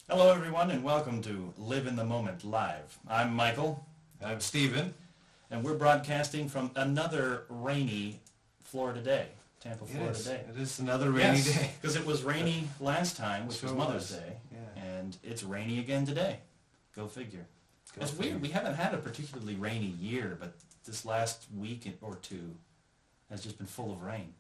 Hello everyone and welcome to Live in the Moment Live. I'm Michael. I'm Steven. And we're broadcasting from another rainy Florida day. Tampa, Florida day. It is another rainy day. Because it was rainy last time, which Sure was Mother's was. Day. Yeah. And it's rainy again today. Go figure. It's weird. We haven't had a particularly rainy year, but this last week or two has just been full of rain.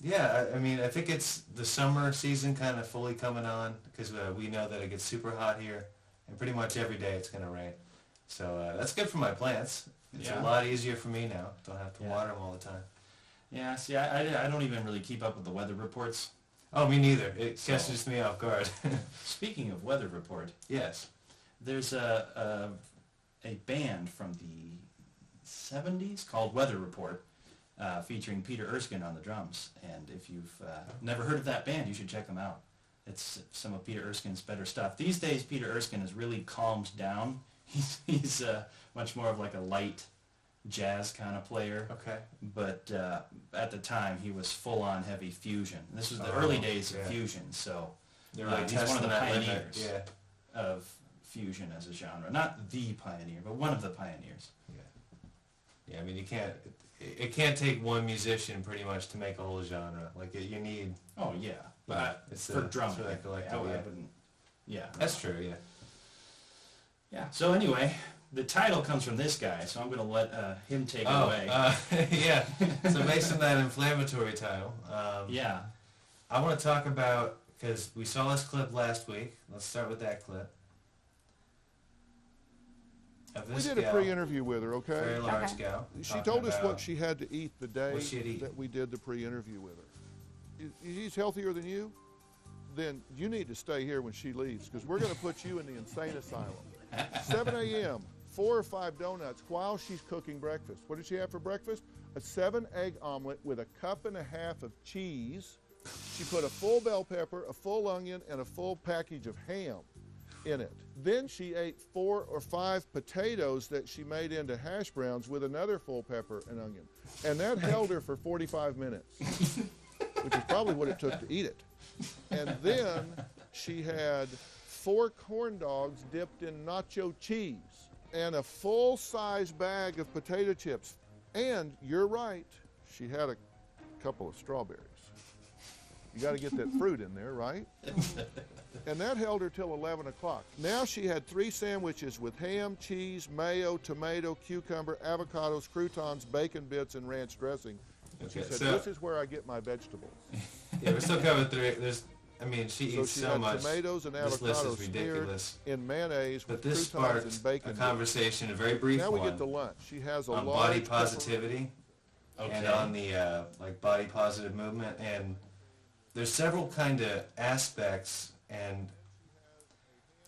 Yeah, I mean, I think it's the summer season kind of fully coming on because we know that it gets super hot here, and pretty much every day it's going to rain. So that's good for my plants. It's a lot easier for me now. Don't have to water them all the time. Yeah, see, I don't even really keep up with the weather reports. Oh, me neither. It catches me off guard. Speaking of weather report, yes, there's a band from the 70s called Weather Report, featuring Peter Erskine on the drums. And if you've never heard of that band, you should check them out. It's some of Peter Erskine's better stuff. These days, Peter Erskine has really calmed down. He's much more of like a light jazz kind of player. Okay. But at the time, he was full-on heavy fusion. This was the early days of fusion, so they're really he's one of the pioneers Yeah. of fusion as a genre. Not the pioneer, but one of the pioneers. Yeah. Yeah, I mean, it can't take one musician pretty much to make a whole genre. Like, you need... Oh, yeah. But for drumming, I wouldn't... Yeah. That's true, yeah. Yeah, so anyway, the title comes from this guy, so I'm going to let him take it away. Yeah, so based on that inflammatory title, yeah, I want to talk about, because we saw this clip last week. Let's start with that clip. We did a pre-interview with her, okay? Very large gal. She told us what she had to eat the day eat. that we did the pre-interview with her. She's healthier than you? Then you need to stay here when she leaves, because we're going to put you in the insane asylum. 7 a.m., 4 or 5 donuts while she's cooking breakfast. What did she have for breakfast? A 7-egg omelet with a cup and a half of cheese. She put a full bell pepper, a full onion, and a full package of ham in it. Then she ate 4 or 5 potatoes that she made into hash browns with another full pepper and onion. And that held her for 45 minutes, which is probably what it took to eat it. And then she had 4 corn dogs dipped in nacho cheese and a full-size bag of potato chips. And you're right, she had a couple of strawberries. You got to get that fruit in there, right? And that held her till 11 o'clock. Now she had 3 sandwiches with ham, cheese, mayo, tomato, cucumber, avocados, croutons, bacon bits, and ranch dressing. And she said, this is where I get my vegetables. Yeah, we're still coming through. She eats so much. Tomatoes and this list avocados is ridiculous. in mayonnaise with this croutons sparked and bacon. A conversation, a very brief now one. Now we get to lunch. She has a on large body positivity and on the body positive movement, and there's several kind of aspects, and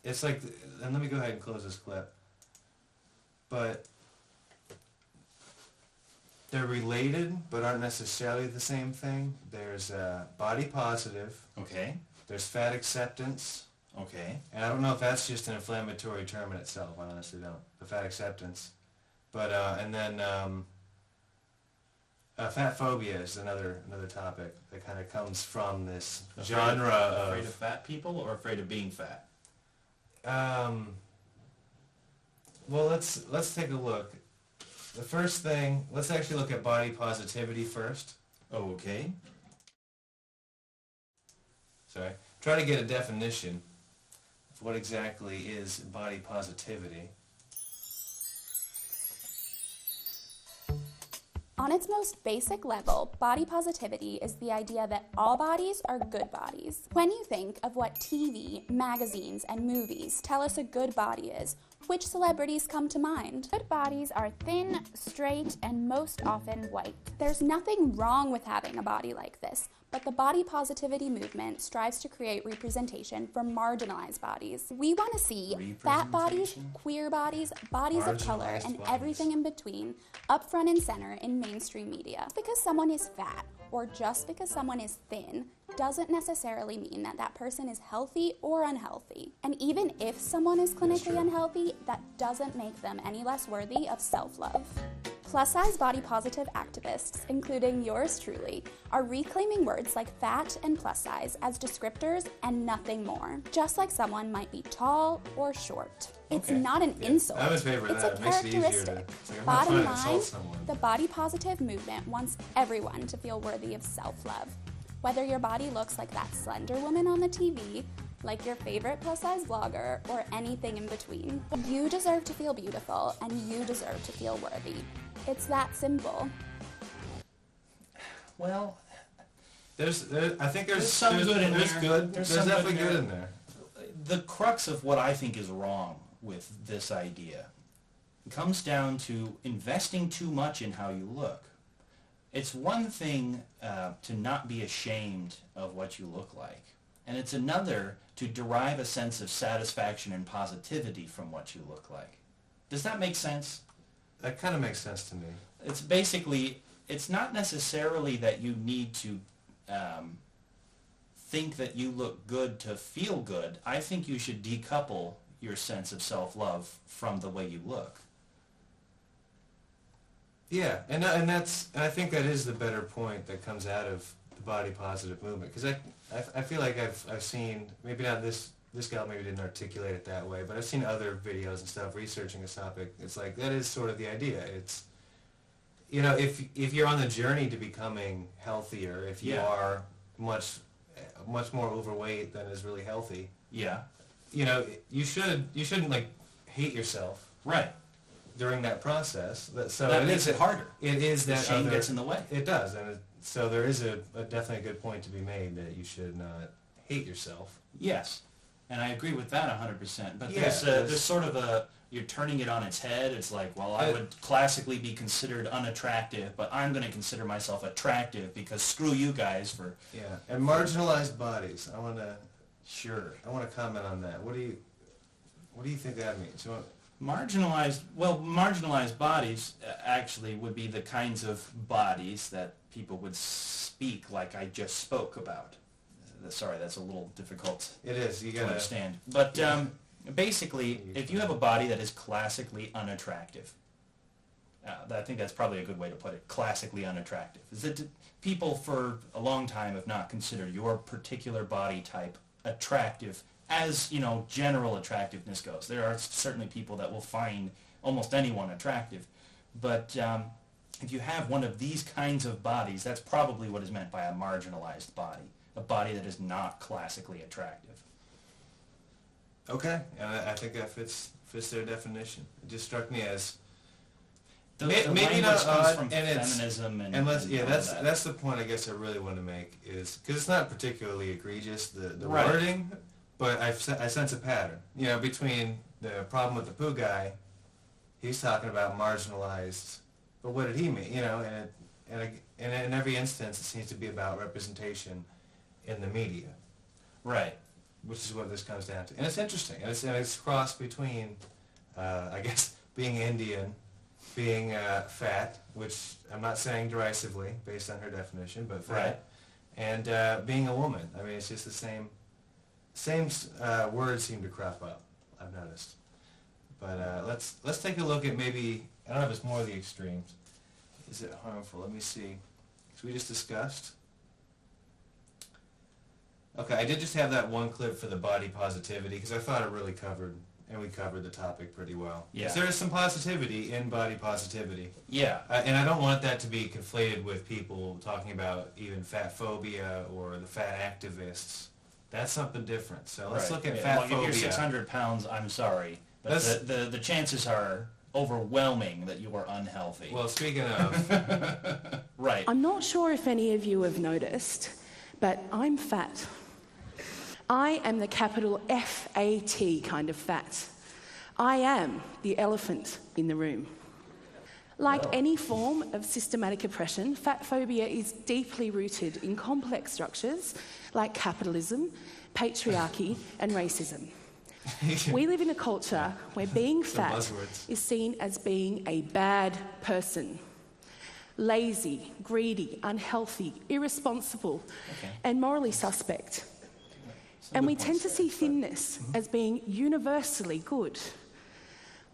it's like, and let me go ahead and close this clip, but they're related but aren't necessarily the same thing. There's body positive. Okay. There's fat acceptance. Okay. And I don't know if that's just an inflammatory term in itself. I honestly don't. The fat acceptance. But and then fat phobia is another topic that kind of comes from this genre of... Afraid of fat people or afraid of being fat? Well, let's take a look. The first thing, let's actually look at body positivity first. Okay. Sorry. Try to get a definition of what exactly is body positivity. On its most basic level, body positivity is the idea that all bodies are good bodies. When you think of what TV, magazines, and movies tell us a good body is, which celebrities come to mind? Good bodies are thin, straight, and most often white. There's nothing wrong with having a body like this, but the body positivity movement strives to create representation for marginalized bodies. We want to see fat bodies, queer bodies, bodies of color, and everything in between up front and center in mainstream media. Just because someone is fat or just because someone is thin doesn't necessarily mean that that person is healthy or unhealthy. And even if someone is clinically unhealthy, that doesn't make them any less worthy of self-love. Plus-size body-positive activists, including yours truly, are reclaiming words like fat and plus-size as descriptors and nothing more, just like someone might be tall or short. It's Okay. not an insult. I'm in favor of It's that. a It makes it easier to- characteristic. it's like I'm not Bottom trying to insult line, someone. the body-positive movement wants everyone to feel worthy of self-love. Whether your body looks like that slender woman on the TV, like your favorite plus-size vlogger, or anything in between. You deserve to feel beautiful, and you deserve to feel worthy. It's that simple. Well, I think there's some good in there's there. good. There's There's some definitely good in good in there. the crux of what I think is wrong with this idea comes down to investing too much in how you look. It's one thing to not be ashamed of what you look like, and it's another to derive a sense of satisfaction and positivity from what you look like. Does that make sense? That kind of makes sense to me. It's basically, it's not necessarily that you need to think that you look good to feel good. I think you should decouple your sense of self-love from the way you look. Yeah, and I think that is the better point that comes out of the body positive movement, because I feel like I've seen, maybe not this gal maybe didn't articulate it that way, but I've seen other videos and stuff researching this topic. It's like that is sort of the idea. It's, you know, if you're on the journey to becoming healthier, if you Yeah. are much more overweight than is really healthy, Yeah. you know, you shouldn't like hate yourself Right. during that process. So That it makes is it harder. It is The that shame other, gets in the way. It does, and so there is a definitely a good point to be made that you should not hate yourself. Yes. And I agree with that 100%. But Yeah, there's sort of a, you're turning it on its head. It's like, well, I would classically be considered unattractive, but I'm going to consider myself attractive because screw you guys for... Yeah, and marginalized bodies. I want to Sure. comment on that. What do you think that means? You want, Marginalized bodies actually would be the kinds of bodies that people would speak like I just spoke about. Sorry, that's a little difficult it is. You to gotta understand. But basically, if you have a body that is classically unattractive, I think that's probably a good way to put it, classically unattractive, is that people for a long time have not considered your particular body type attractive as, you know, general attractiveness goes. There are certainly people that will find almost anyone attractive. But if you have one of these kinds of bodies, that's probably what is meant by a marginalized body, a body that is not classically attractive. Okay, and I think that fits their definition. It just struck me as The maybe language not comes odd, from and it's feminism and and all that. that's the point I guess I really want to make, is because it's not particularly egregious, the Right. wording, but I sense a pattern. You know, between the problem with the poo guy, he's talking about marginalized, but what did he mean? You know, and in every instance it seems to be about representation in the media, Right. which is what this comes down to. And it's interesting, and it's crossed between, I guess, being Indian, being fat, which I'm not saying derisively based on her definition, but fat, Right. and being a woman. I mean, it's just the same words seem to crop up, I've noticed. But let's take a look at maybe, I don't know if it's more of the extremes. Is it harmful? Let me see. So we just discussed. Okay, I did just have that one clip for the body positivity because I thought it really covered, and we covered the topic pretty well. Yeah. 'Cause there is some positivity in body positivity. Yeah. And I don't want that to be conflated with people talking about even fat phobia or the fat activists. That's something different. So let's Right. look at Yeah, fat well, phobia. if you're 600 pounds, I'm sorry. But the chances are overwhelming that you are unhealthy. Well, speaking of, right. I'm not sure if any of you have noticed, but I'm fat. I am the capital F-A-T kind of fat. I am the elephant in the room. Like any form of systematic oppression, fat phobia is deeply rooted in complex structures like capitalism, patriarchy, and racism. We live in a culture where being fat buzzwords. is seen as being a bad person. Lazy, greedy, unhealthy, irresponsible, and morally suspect. And we tend to see thinness as being universally good.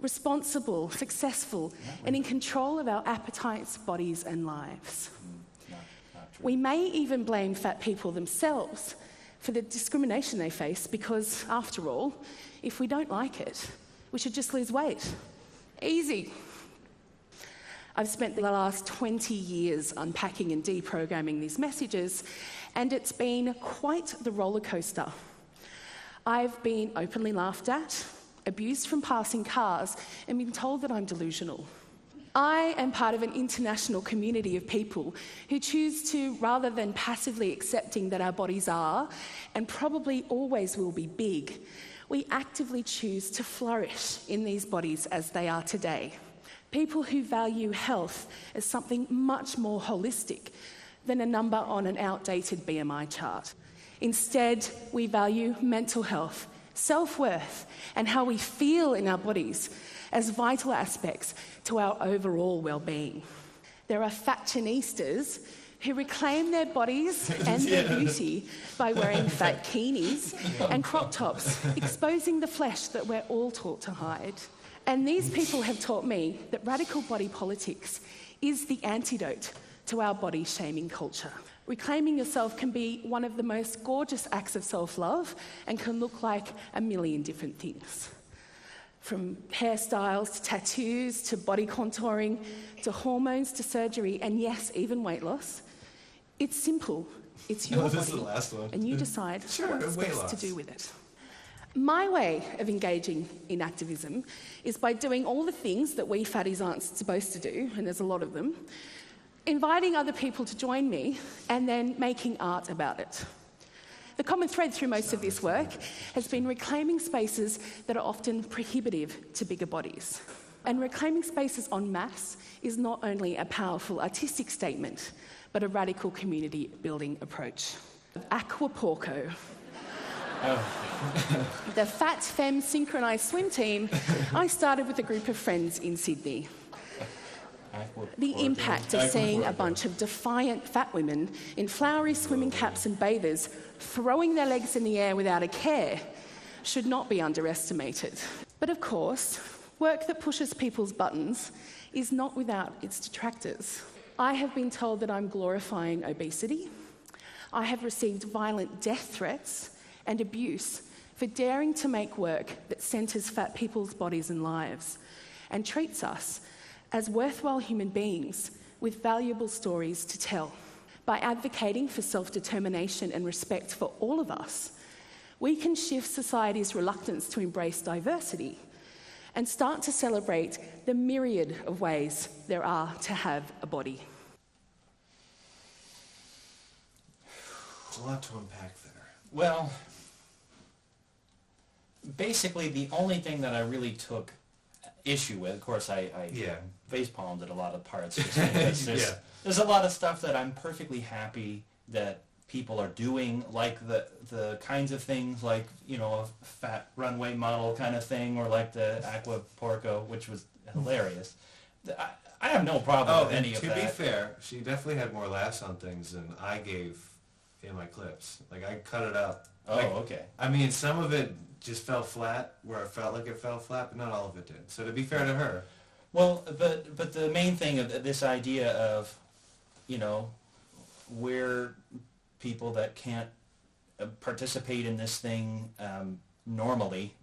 responsible, successful, and in control of our appetites, bodies, and lives. Not true. We may even blame fat people themselves for the discrimination they face because, after all, if we don't like it, we should just lose weight. Easy. I've spent the last 20 years unpacking and deprogramming these messages, and it's been quite the roller coaster. I've been openly laughed at, abused from passing cars, and been told that I'm delusional. I am part of an international community of people who choose to, rather than passively accepting that our bodies are, and probably always will be big, we actively choose to flourish in these bodies as they are today. People who value health as something much more holistic than a number on an outdated BMI chart. Instead, we value mental health, self-worth, and how we feel in our bodies as vital aspects to our overall well-being. There are fashionistas who reclaim their bodies and their beauty by wearing fat bikinis and crop tops, exposing the flesh that we're all taught to hide. And these people have taught me that radical body politics is the antidote to our body-shaming culture. Reclaiming yourself can be one of the most gorgeous acts of self-love and can look like a million different things. From hairstyles to tattoos to body contouring to hormones to surgery and yes, even weight loss. It's simple. It's your This body is the last one. and you decide Sure, what's weight best loss. to do with it. My way of engaging in activism is by doing all the things that we fatties aren't supposed to do, and there's a lot of them, inviting other people to join me, and then making art about it. The common thread through most of this work has been reclaiming spaces that are often prohibitive to bigger bodies. And reclaiming spaces en masse is not only a powerful artistic statement, but a radical community building approach. Aquaporco. The Fat Femme synchronised swim team I started with a group of friends in Sydney. The impact of seeing a bunch of defiant fat women in flowery swimming caps and bathers throwing their legs in the air without a care should not be underestimated. But of course, work that pushes people's buttons is not without its detractors. I have been told that I'm glorifying obesity. I have received violent death threats and abuse for daring to make work that centres fat people's bodies and lives and treats us as worthwhile human beings with valuable stories to tell. By advocating for self-determination and respect for all of us, we can shift society's reluctance to embrace diversity and start to celebrate the myriad of ways there are to have a body. There's a lot to unpack there. Well, basically the only thing that I really took issue with, of course I facepalmed at a lot of parts, just because there's a lot of stuff that I'm perfectly happy that people are doing, like the kinds of things like, you know, a fat runway model kind of thing, or like the Aquaporco, which was hilarious. I have no problem with any of that. To be fair, she definitely had more laughs on things than I gave in my clips. Like, I cut it up. Oh, like, okay. I mean, some of it just fell flat, where it felt like it fell flat, but not all of it did. So to be fair to her. Well, but the main thing of this idea of, you know, we're people that can't participate in this thing normally,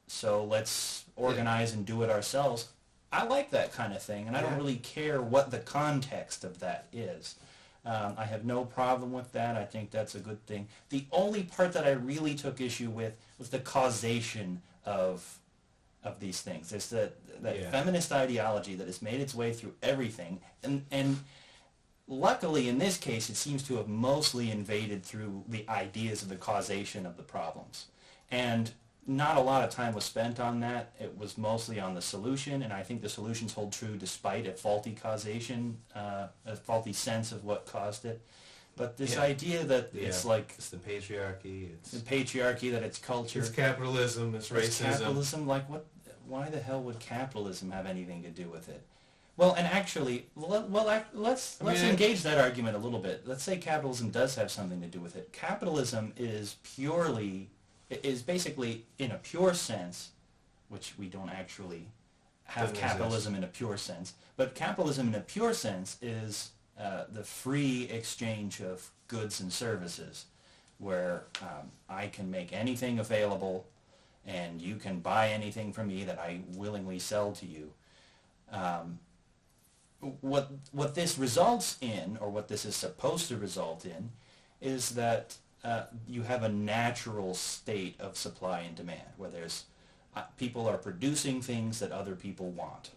so let's organize and do it ourselves. I like that kind of thing, and I don't really care what the context of that is. I have no problem with that. I think that's a good thing. The only part that I really took issue with was the causation of these things. It's that feminist ideology that has made its way through everything, and luckily in this case it seems to have mostly invaded through the ideas of the causation of the problems. And not a lot of time was spent on that. It was mostly on the solution, and I think the solutions hold true despite a faulty causation, a faulty sense of what caused it. But this idea that it's like... It's the patriarchy. It's the patriarchy, that it's culture. It's capitalism. It's racism. It's capitalism. Like, what? Why the hell would capitalism have anything to do with it? Well, and actually, let's engage that argument a little bit. Let's say capitalism does have something to do with it. Capitalism is basically, in a pure sense, which we don't actually have Doesn't capitalism in a pure sense. But capitalism in a pure sense is the free exchange of goods and services, where I can make anything available and you can buy anything from me that I willingly sell to you. What this results in, or what this is supposed to result in, is that you have a natural state of supply and demand, where there's people are producing things that other people want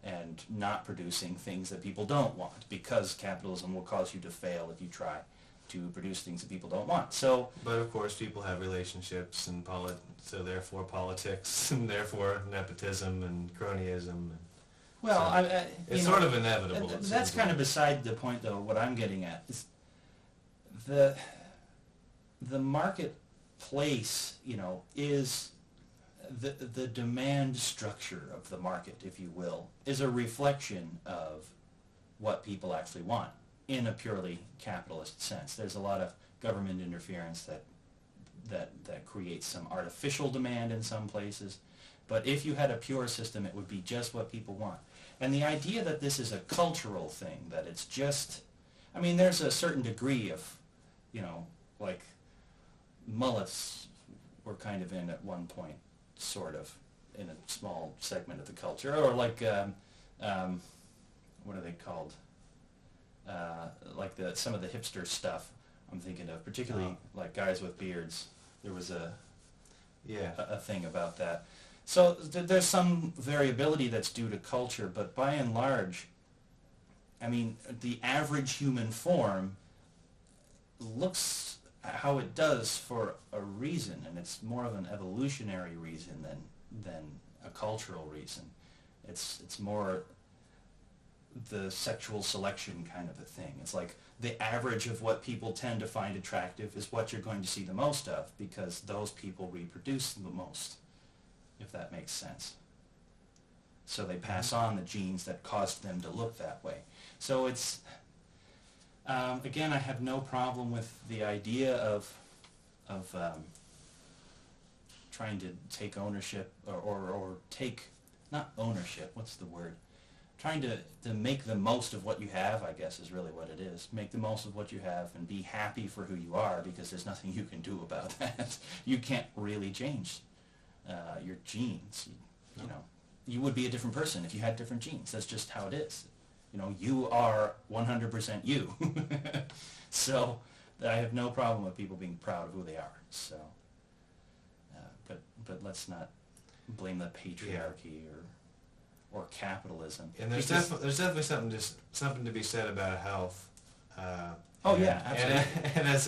and not producing things that people don't want, because capitalism will cause you to fail if you try to produce things that people don't want. So, but of course people have relationships and so therefore politics and therefore nepotism and cronyism. Well, so it's sort of inevitable. That's kind of beside the point, though. What I'm getting at is the marketplace, is the demand structure of the market, if you will, is a reflection of what people actually want in a purely capitalist sense. There's a lot of government interference that creates some artificial demand in some places, but if you had a pure system, it would be just what people want. And the idea that this is a cultural thing, that it's just, there's a certain degree of, like mullets were kind of in at one point, sort of, in a small segment of the culture, or like, what are they called? Like some of the hipster stuff I'm thinking of, particularly like guys with beards. There was a thing about that. So there's some variability that's due to culture, but by and large, the average human form looks how it does for a reason, and it's more of an evolutionary reason than a cultural reason. It's more the sexual selection kind of a thing. It's like the average of what people tend to find attractive is what you're going to see the most of, because those people reproduce the most, if that makes sense. So they pass on the genes that caused them to look that way. So it's, again, I have no problem with the idea of trying to take ownership, or take, not ownership, what's the word? Trying to make the most of what you have, I guess, is really what it is. Make the most of what you have and be happy for who you are, because there's nothing you can do about that. You can't really change your genes. You would be a different person if you had different genes. That's just how it is. You are 100% you. So I have no problem with people being proud of who they are. So, but let's not blame the patriarchy or capitalism. And there's definitely something to be said about health. Absolutely. And as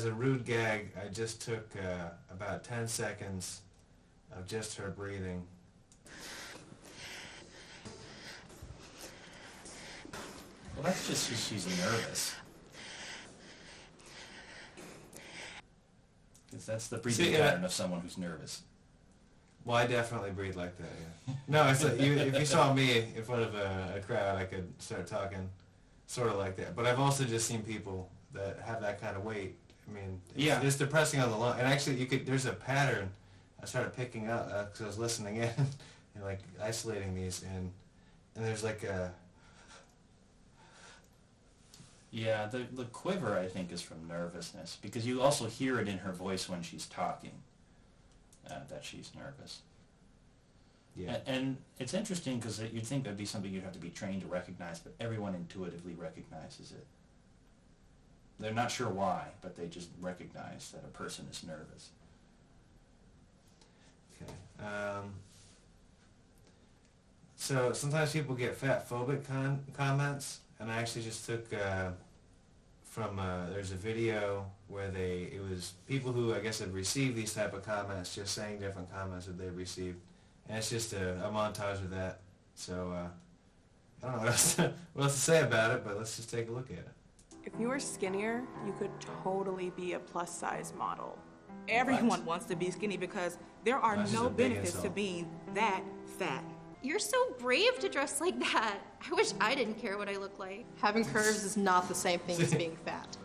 a rude gag, I just took about 10 seconds of just her breathing. Well, that's just because she's nervous. Because that's the breathing pattern of someone who's nervous. Well, I definitely breathe like that, yeah. No, it's like if you saw me in front of a crowd, I could start talking sort of like that. But I've also just seen people that have that kind of weight. It's depressing on the lung. And actually, there's a pattern I started picking up because I was listening in and like isolating these, and there's like a... Yeah, the quiver, I think, is from nervousness, because you also hear it in her voice when she's talking. That she's nervous. Yeah. And it's interesting because you'd think that'd be something you'd have to be trained to recognize, but everyone intuitively recognizes it. They're not sure why, but they just recognize that a person is nervous. Okay. So sometimes people get fat phobic comments, and I actually just took there's a video where it was people who I guess had received these type of comments, just saying different comments that they received, and it's just a montage of that. So I don't know what else to say about it, but let's just take a look at it. If you were skinnier, you could totally be a plus size model. Everyone wants to be skinny because there are no benefits to being that fat. You're so brave to dress like that. I wish I didn't care what I look like. Having curves is not the same thing as being fat.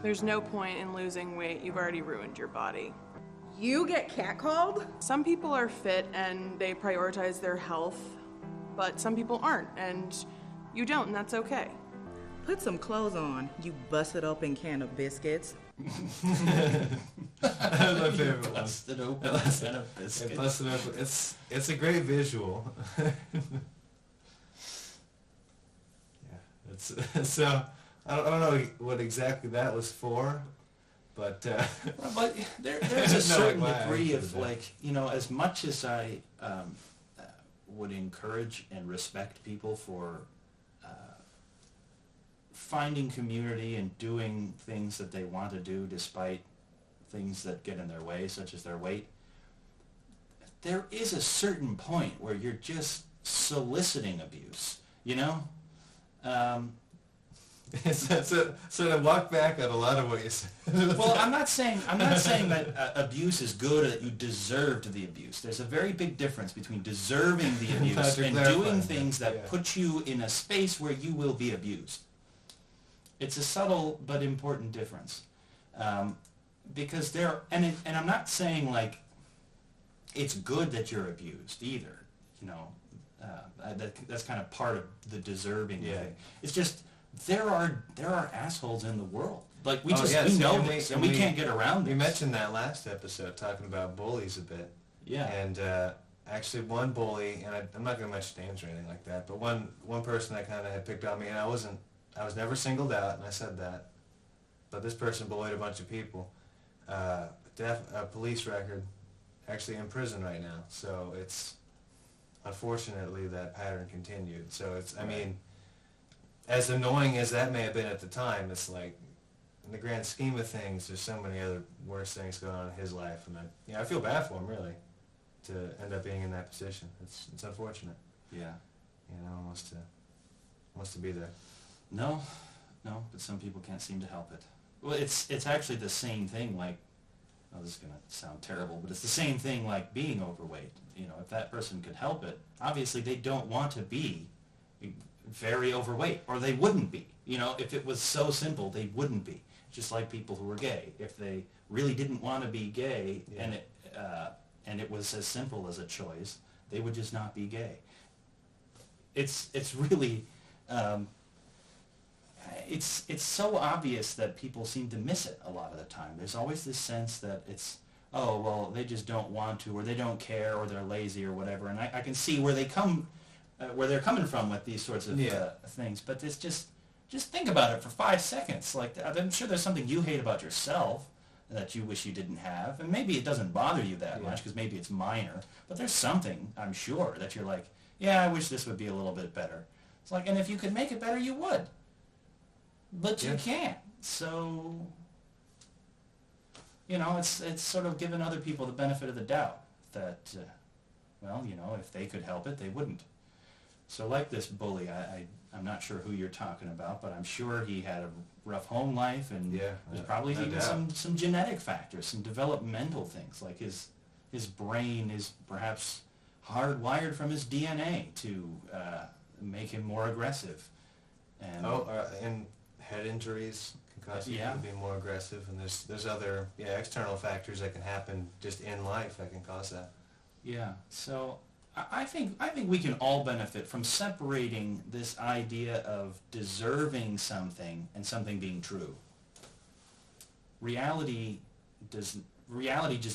There's no point in losing weight. You've already ruined your body. You get catcalled? Some people are fit and they prioritize their health, but some people aren't, and you don't, and that's okay. Put some clothes on, you busted open can of biscuits. That's my favorite one. Busted open can of biscuits. Busted open. It's a great visual. It's so I don't know what exactly that was for, but but there's a certain like degree of like, you know, as much as I would encourage and respect people for finding community and doing things that they want to do despite things that get in their way, such as their weight, there is a certain point where you're just soliciting abuse, you know? So to walk back on a lot of what you said. Well, I'm not saying that abuse is good or that you deserved the abuse. There's a very big difference between deserving the abuse and doing things that put you in a space where you will be abused. It's a subtle but important difference, because and I'm not saying like it's good that you're abused either. You know, that's kind of part of the deserving thing. It's just there are assholes in the world. Like we know this, and we can't get around this. We mentioned that last episode talking about bullies a bit. Yeah. And actually, one bully, and I'm not going to mention names or anything like that, but one person that kind of had picked on me, and I was never singled out, and I said that. But this person bullied a bunch of people. A police record, actually in prison right now. So it's unfortunately that pattern continued. So it's, I mean, as annoying as that may have been at the time, it's like in the grand scheme of things, there's so many other worse things going on in his life, and I feel bad for him really to end up being in that position. It's unfortunate. Yeah. You know, wants to be there. No, but some people can't seem to help it. Well, it's actually the same thing, like, oh, this is going to sound terrible, but it's the same thing like being overweight. You know, if that person could help it, obviously they don't want to be very overweight, or they wouldn't be. You know, if it was so simple, they wouldn't be. Just like people who were gay. If they really didn't want to be gay, and it was as simple as a choice, they would just not be gay. It's really... It's so obvious that people seem to miss it a lot of the time. There's always this sense that it's, oh, well, they just don't want to, or they don't care, or they're lazy, or whatever. And I can see where they're coming from with these sorts of things. But it's just think about it for 5 seconds. Like, I'm sure there's something you hate about yourself that you wish you didn't have, and maybe it doesn't bother you that much because maybe it's minor. But there's something, I'm sure, that you're like, yeah, I wish this would be a little bit better. It's like, and if you could make it better, you would. But you can't. So, you know, it's sort of giving other people the benefit of the doubt that, well, you know, if they could help it, they wouldn't. So like this bully, I'm not sure who you're talking about, but I'm sure he had a rough home life, and there's probably even some genetic factors, some developmental things, like his brain is perhaps hardwired from his DNA to make him more aggressive. And and head injuries can cause people to be more aggressive, and there's other external factors that can happen just in life that can cause that. Yeah. So I think we can all benefit from separating this idea of deserving something and something being true. Reality just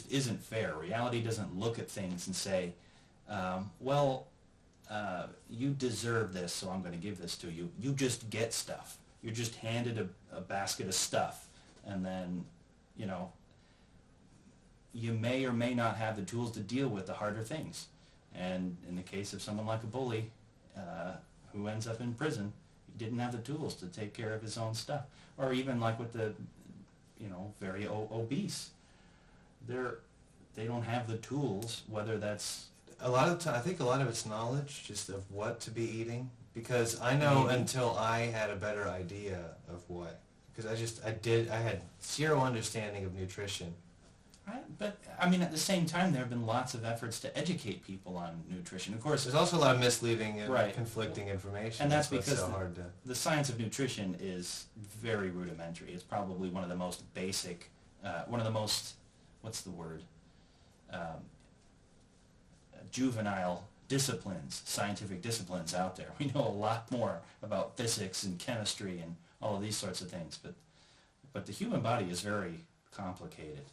isn't fair. Reality doesn't look at things and say, you deserve this, so I'm going to give this to you. You just get stuff. You're just handed a basket of stuff, and then, you know, you may or may not have the tools to deal with the harder things. And in the case of someone like a bully who ends up in prison, he didn't have the tools to take care of his own stuff. Or even like with the, you know, very obese. They don't have the tools, whether that's... A lot of time, I think a lot of it's knowledge, just of what to be eating. Because I know until I had a better idea of what. Because I had zero understanding of nutrition. Right, but I mean, at the same time, there have been lots of efforts to educate people on nutrition. Of course, there's also a lot of misleading and conflicting information, and that's because the science of nutrition is very rudimentary. It's probably one of the most basic, one of the most, what's the word, juvenile disciplines, scientific disciplines out there. We know a lot more about physics and chemistry and all of these sorts of things, but the human body is very complicated,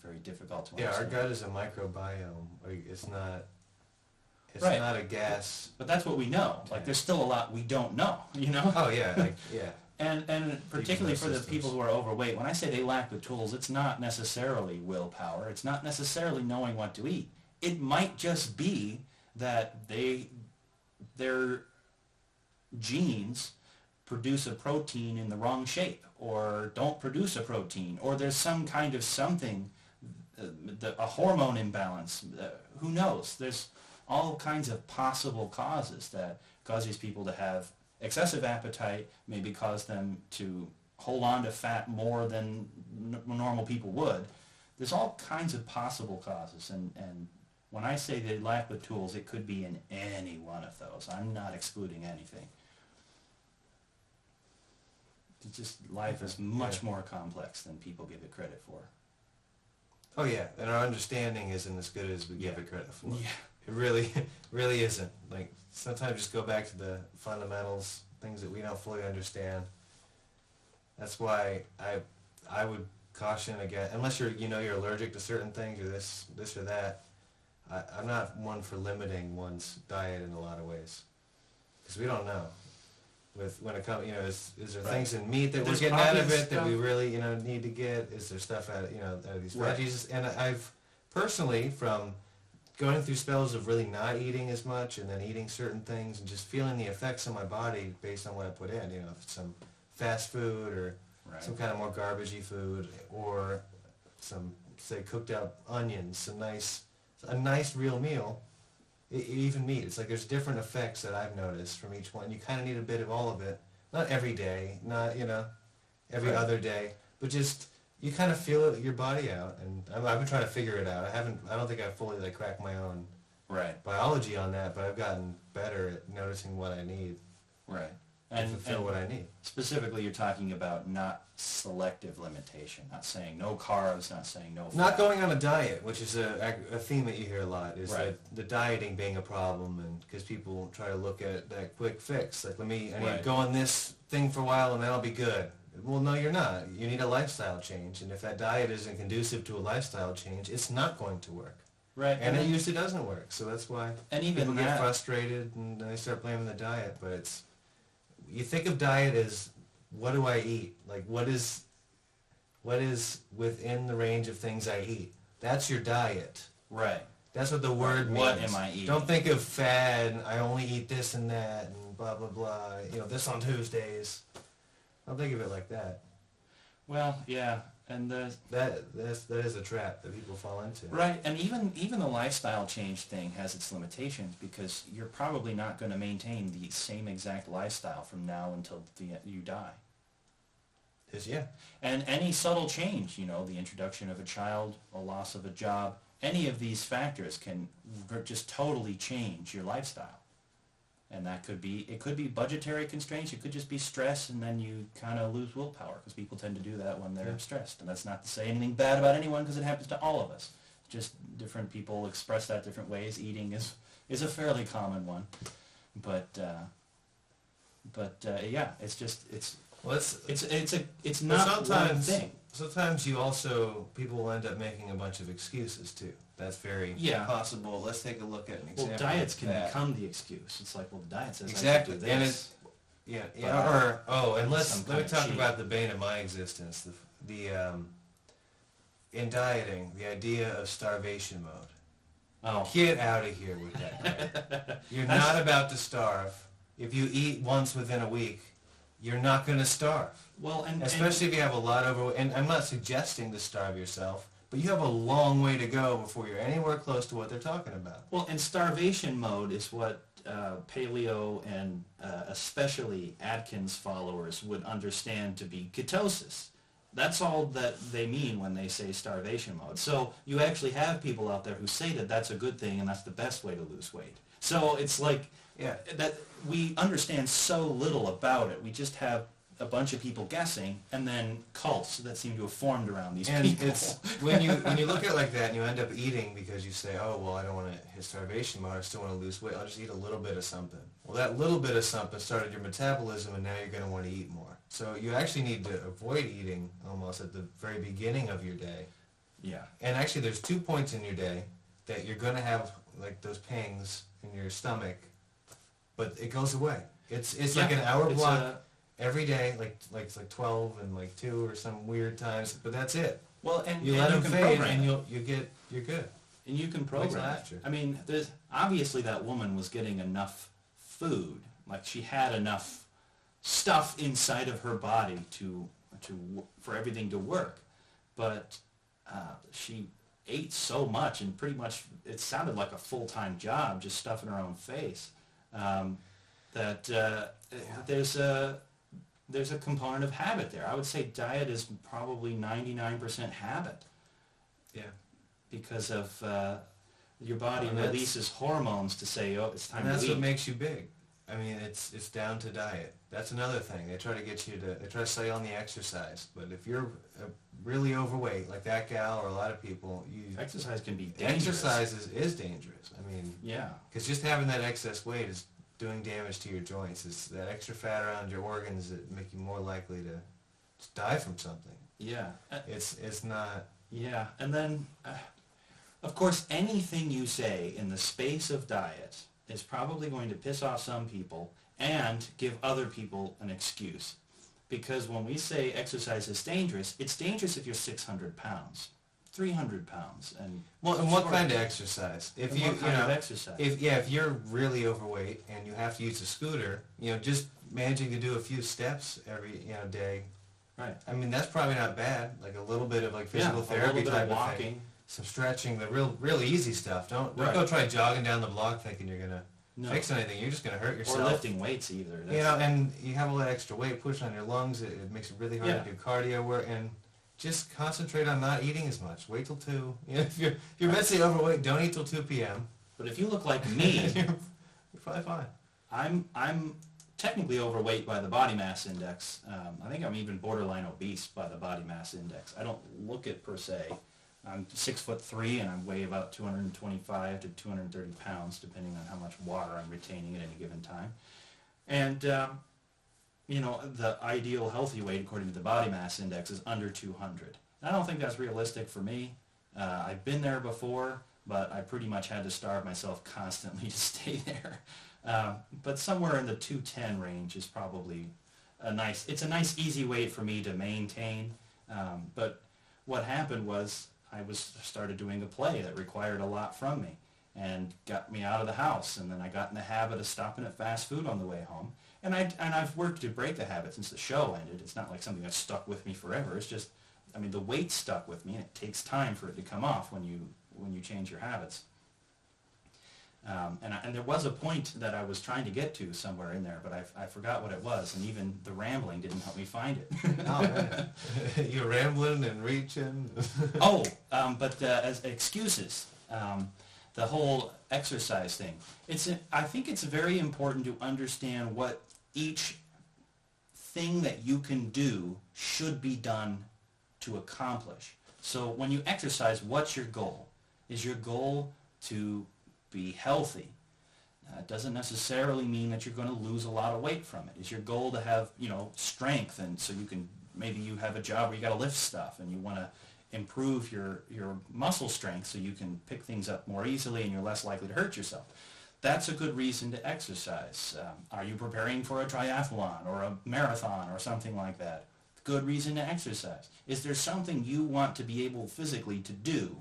very difficult to understand. Yeah, our gut is a microbiome. Like, it's not Right. not a gas. But that's what we know. Like, there's still a lot we don't know, you know? Oh yeah, like, yeah. And particularly for the systems. people who are overweight, when I say they lack the tools, it's not necessarily willpower. It's not necessarily knowing what to eat. It might just be that their genes produce a protein in the wrong shape, or don't produce a protein, or there's some kind of something, a hormone imbalance. Who knows? There's all kinds of possible causes that cause these people to have excessive appetite, maybe cause them to hold on to fat more than normal people would. There's all kinds of possible causes, and when I say they lack the tools, it could be in any one of those. I'm not excluding anything. It's just life is much more complex than people give it credit for. Oh yeah, and our understanding isn't as good as we give it credit for. Yeah. It really isn't. Like, sometimes just go back to the fundamentals, things that we don't fully understand. That's why I would caution again, unless you're allergic to certain things or this or that. I'm not one for limiting one's diet in a lot of ways, because we don't know. When it comes, is there things in meat that we're getting out of it that we really need to get? Is there stuff out of these veggies? And I've personally, from going through spells of really not eating as much and then eating certain things and just feeling the effects on my body based on what I put in, if it's some fast food or some kind of more garbagey food, or some, say, cooked out onions, a nice real meal, even meat. It's like there's different effects that I've noticed from each one. You kind of need a bit of all of it. Not every day, not, every other day, but just, you kind of feel it, your body out, and I've been trying to figure it out. I don't think I've fully cracked my own biology on that, but I've gotten better at noticing what I need. Right. And fulfill what I need. Specifically, you're talking about not selective limitation, not saying no carbs, not saying no fat. Not going on a diet, which is a theme that you hear a lot, is the dieting being a problem, and because people try to look at that quick fix, like, I need to go on this thing for a while and then I'll be good. Well, no, you're not. You need a lifestyle change, and if that diet isn't conducive to a lifestyle change, it's not going to work. Right. And it usually doesn't work, so that's why people get frustrated and then they start blaming the diet, but it's, you think of diet as, what do I eat? Like, what is within the range of things I eat? That's your diet. Right. That's what the word means. What am I eating? Don't think of fad, and I only eat this and that, and blah, blah, blah, this on Tuesdays. Don't think of it like that. Well, yeah, and that is a trap that people fall into. Right, and even the lifestyle change thing has its limitations, because you're probably not going to maintain the same exact lifestyle from now until you die. Yeah. And any subtle change, the introduction of a child, a loss of a job, any of these factors can just totally change your lifestyle. And it could be budgetary constraints, it could just be stress, and then you kind of lose willpower, because people tend to do that when they're stressed. And that's not to say anything bad about anyone, because it happens to all of us. Just different people express that different ways. Eating is a fairly common one. But yeah, it's not one thing. Sometimes people will end up making a bunch of excuses too. That's very possible. Let's take a look at an example. Well, diets can become the excuse. It's like, well, the diet says exactly. I should do this. And let me talk about the bane of my existence. In dieting, the idea of starvation mode. Oh, get out of here with that crap. You're not about to starve. If you eat once within a week, you're not going to starve. Well, especially if you have a lot of overweight. And I'm not suggesting to starve yourself, but you have a long way to go before you're anywhere close to what they're talking about. Well, and starvation mode is what paleo and especially Atkins followers would understand to be ketosis. That's all that they mean when they say starvation mode. So you actually have people out there who say that that's a good thing and that's the best way to lose weight. So it's like that we understand so little about it. We just have a bunch of people guessing, and then cults that seem to have formed around these And people. it's when you look at it like that and you end up eating because you say, oh well, I don't want to hit starvation mode, I still want to lose weight, I'll just eat a little bit of something. Well, that little bit of something started your metabolism, and now you're going to want to eat more. So you actually need to avoid eating almost at the very beginning of your day. Yeah. And actually, there's 2 points in your day that you're going to have like those pangs in your stomach, but it goes away. It's like an hour block. Every day, like 12 and like 2 or some weird times, but that's it. Well, and You and let you them can fade, program and it. you're good. And you can Waits program it. after. I mean, there's obviously that woman was getting enough food, like she had enough stuff inside of her body for everything to work, but she ate so much, and pretty much it sounded like a full-time job, just stuffing her own face. That there's a component of habit there. I would say diet is probably 99% habit. Yeah. Because of your body And that's- releases hormones to say, oh, it's time And that's to eat. what makes you big. I mean, it's down to diet. That's another thing. They try to get you to, they try to sell you on the exercise. But if you're really overweight, like that gal or a lot of people, Exercise can be dangerous. exercise is dangerous. I mean, Yeah. because just having that excess weight is doing damage to your joints. It's that extra fat around your organs that make you more likely to die from something. Yeah. It's not. Yeah. And then, of course, anything you say in the space of diet is probably going to piss off some people and give other people an excuse. Because when we say exercise is dangerous, it's dangerous if you're 600 pounds, 300 pounds. And Well, and what kind of exercise? If And you, what kind you know, of exercise? if you're really overweight and you have to use a scooter, just managing to do a few steps every day. Right. I mean, that's probably not bad. Like a little bit of like Yeah, physical a therapy little bit type of of walking. thing. Some stretching, the real easy stuff. Don't Right. go try jogging down the block thinking you're gonna No. fix anything. You're just gonna hurt yourself. Or lifting weights either. And you have all that extra weight pushing on your lungs. It makes it really hard Yeah. to do cardio work. And just concentrate on not eating as much. Wait till 2. If you're immensely overweight, don't eat till 2 p.m. But if you look like me, You're probably fine. I'm technically overweight by the body mass index. I think I'm even borderline obese by the body mass index. I don't look it per se. I'm 6'3" and I weigh about 225 to 230 pounds, depending on how much water I'm retaining at any given time. And the ideal healthy weight according to the body mass index is under 200. I don't think that's realistic for me. I've been there before, but I pretty much had to starve myself constantly to stay there. But somewhere in the 210 range is probably it's a nice easy weight for me to maintain. But what happened was I started doing a play that required a lot from me and got me out of the house, and then I got in the habit of stopping at fast food on the way home. And I've worked to break the habit since the show ended. It's not like something that's stuck with me forever. It's just, the weight stuck with me, and it takes time for it to come off when you change your habits. And there was a point that I was trying to get to somewhere in there, but I forgot what it was, and even the rambling didn't help me find it. Oh, man. You're rambling and reaching. But as excuses, the whole exercise thing. I think it's very important to understand what each thing that you can do should be done to accomplish. So when you exercise, what's your goal? Is your goal to be healthy? It doesn't necessarily mean that you're going to lose a lot of weight from it. Is your goal to have, strength, and so maybe you have a job where you got to lift stuff and you want to improve your muscle strength so you can pick things up more easily and you're less likely to hurt yourself. That's a good reason to exercise. Are you preparing for a triathlon or a marathon or something like that? Good reason to exercise. Is there something you want to be able physically to do?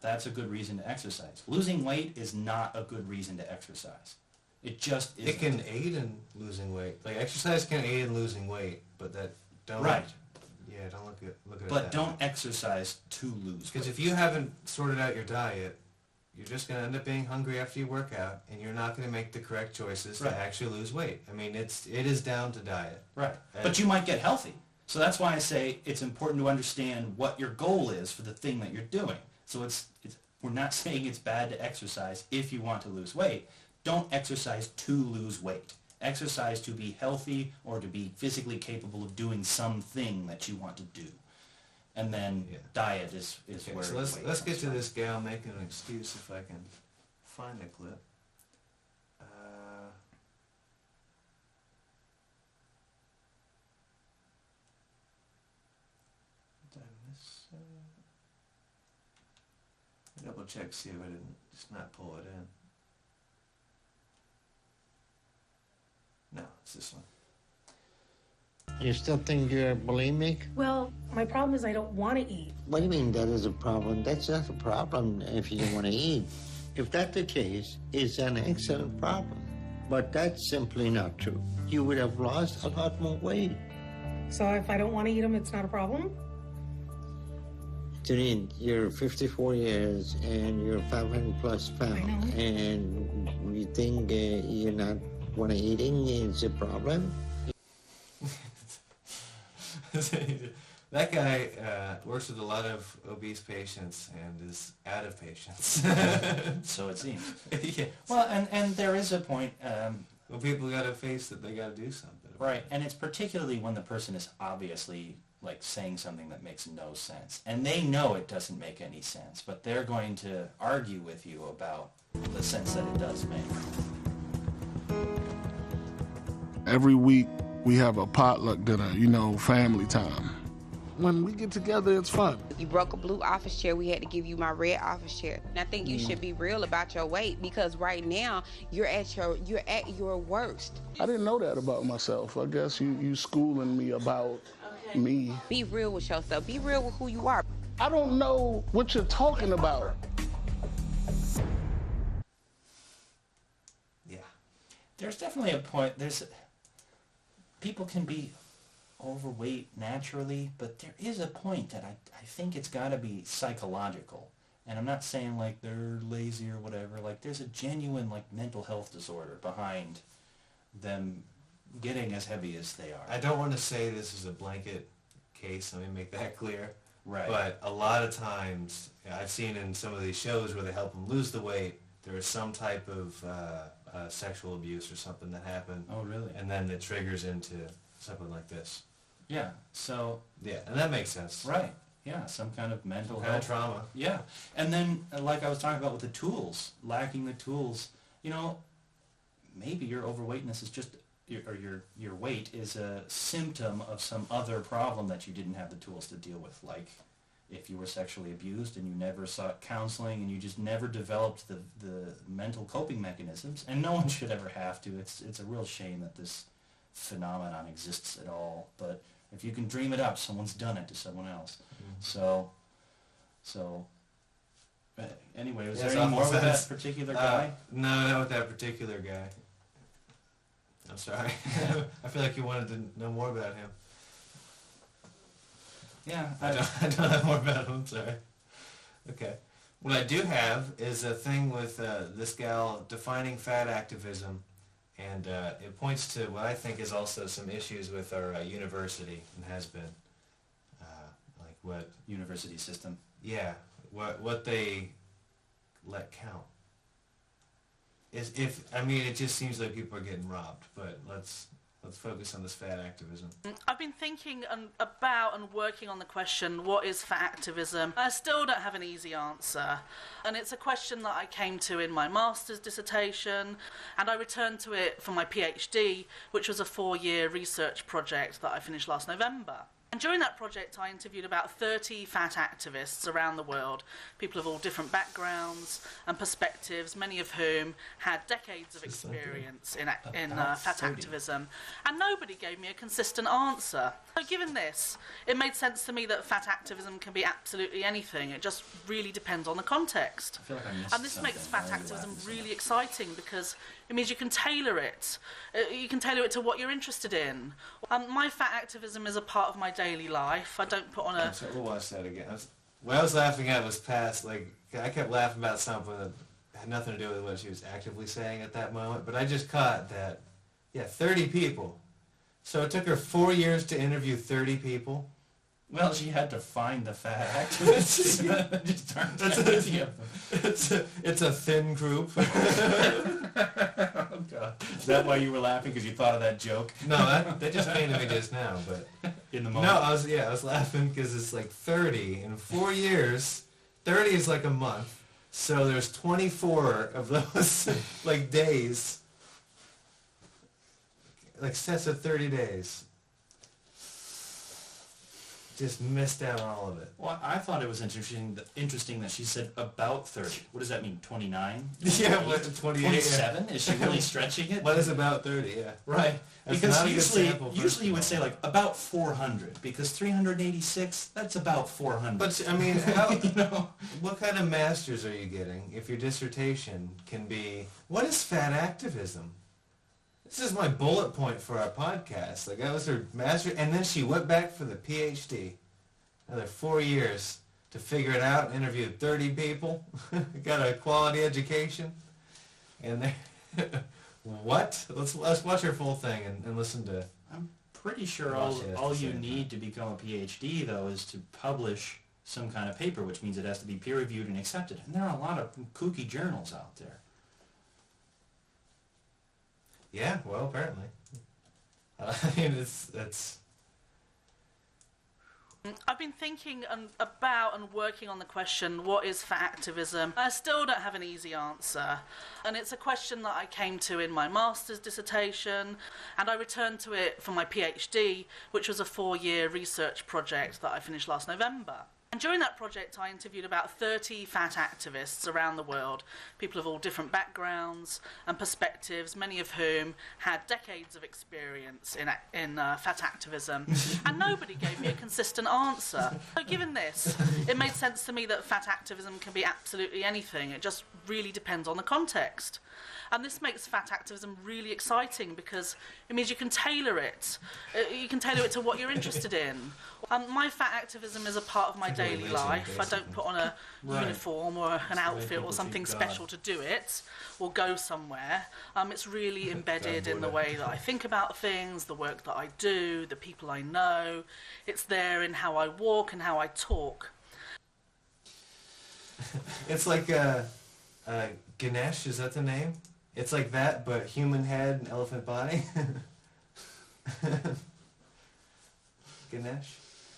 That's a good reason to exercise. Losing weight is not a good reason to exercise. It just isn't. It can aid in losing weight. Like exercise can aid in losing weight, but that don't. Right. Yeah, don't look at it. But don't exercise to lose weight. Because if you haven't sorted out your diet, you're just going to end up being hungry after you work out, and you're not going to make the correct choices Right. to actually lose weight. It is down to diet. Right. But you might get healthy. So that's why I say it's important to understand what your goal is for the thing that you're doing. So we're not saying it's bad to exercise if you want to lose weight. Don't exercise to lose weight. exercise to be healthy or to be physically capable of doing something that you want to do. And then diet is Okay, where... so let's get to this gal making an excuse if I can find the clip. Did I miss double check, see if I didn't just not pull it in. No, it's this one. You still think you're bulimic? Well, my problem is I don't want to eat. What do you mean that is a problem? That's not a problem if you don't want to eat. If that's the case, it's an excellent problem. But that's simply not true. You would have lost a lot more weight. So if I don't want to eat them, it's not a problem? Janine, you're 54 years and you're 500 plus pounds. And you think you're not want to eating is a problem? That guy works with a lot of obese patients and is out of patients. So it seems. Yes. Well, and there is a point... well, people got to face that they got to do something. Right, and it's particularly when the person is obviously like saying something that makes no sense. And they know it doesn't make any sense, but they're going to argue with you about the sense that it does make. Every week we have a potluck dinner, family time. When we get together, it's fun. You broke a blue office chair, we had to give you my red office chair. And I think you should be real about your weight, because right now you're at your worst. I didn't know that about myself. I guess you schooling me about me. Be real with yourself. Be real with who you are. I don't know what you're talking about. Yeah. There's definitely a point. People can be overweight naturally, but there is a point that I think it's got to be psychological. And I'm not saying like they're lazy or whatever. Like there's a genuine like mental health disorder behind them getting as heavy as they are. I don't want to say this is a blanket case. Let me make that clear. Right. But a lot of times, I've seen in some of these shows where they help them lose the weight, there is some type of sexual abuse or something that happened. Oh, really? And then it triggers into something like this. Yeah. So. Yeah, and that makes sense. Right. Yeah, some kind of mental Some kind health of trauma. Yeah, and then like I was talking about with the tools, lacking the tools. Maybe your overweightness is just, or your weight is a symptom of some other problem that you didn't have the tools to deal with. Like if you were sexually abused and you never sought counseling and you just never developed the mental coping mechanisms, and no one should ever have to. It's a real shame that this phenomenon exists at all. But if you can dream it up, someone's done it to someone else. Mm-hmm. So. Anyway, was there any more with that particular guy? No, not with that particular guy. I'm sorry. I feel like you wanted to know more about him. Yeah. I don't have more about him, I'm sorry. Okay. What I do have is a thing with this gal defining fat activism, and it points to what I think is also some issues with our university, and has been. Like what... University system. Yeah. What they let count. It just seems like people are getting robbed, but let's focus on this fat activism. I've been thinking about and working on the question, what is fat activism? I still don't have an easy answer. And it's a question that I came to in my master's dissertation, and I returned to it for my PhD, which was a 4-year research project that I finished last November. And during that project, I interviewed about 30 fat activists around the world, people of all different backgrounds and perspectives, many of whom had decades of experience in fat activism. And nobody gave me a consistent answer. So given this, it made sense to me that fat activism can be absolutely anything. It just really depends on the context. I feel like I missed and this makes fat activism really exciting because it means you can tailor it. You can tailor it to what you're interested in. My fat activism is a part of my daily life. I don't put on a... So we'll watch that again. What I was laughing at was past, I kept laughing about something that had nothing to do with what she was actively saying at that moment, but I just caught that, 30 people. So it took her 4 years to interview 30 people? Well, she had to find the fat activists. Just aren't that many of them. It's a thin group. Oh, God. Is that why you were laughing? Because you thought of that joke? No, that just came to me just now. But in the moment. No, I was laughing because it's like 30 in 4 years. 30 is like a month. So there's 24 of those like days, like sets of 30 days. Just missed out on all of it. Well, I thought it was interesting that she said about 30. What does that mean, 29? Yeah, but 28. 27? Is she really stretching it? What is about 30, yeah. Right. That's Because not a good sample, usually first you of would all. say like about 400, because 386, that's about 400. But, I mean, how, what kind of masters are you getting if your dissertation can be, what is fat activism? This is my bullet point for our podcast. Like, that was her master, and then she went back for the PhD. Another 4 years to figure it out, interviewed 30 people, got a quality education, and they... What? Let's watch her full thing and listen to... I'm pretty sure all you need to become a PhD, though, is to publish some kind of paper, which means it has to be peer-reviewed and accepted. And there are a lot of kooky journals out there. Yeah, well, apparently. I mean, it's... I've been thinking about and working on the question, what is fat activism? I still don't have an easy answer. And it's a question that I came to in my master's dissertation, and I returned to it for my PhD, which was a 4-year research project that I finished last November. And during that project, I interviewed about 30 fat activists around the world, people of all different backgrounds and perspectives, many of whom had decades of experience in fat activism, and nobody gave me a consistent answer. So given this, it made sense to me that fat activism can be absolutely anything. It just really depends on the context. And this makes fat activism really exciting because it means you can tailor it. You can tailor it to what you're interested in. My fat activism is a part of my daily life. I don't put on a uniform or an outfit or something special to do it or go somewhere. It's really embedded in the way that I think about things, the work that I do, the people I know. It's there in how I walk and how I talk. It's like Ganesh, is that the name? It's like that, but human head and elephant body. Ganesh?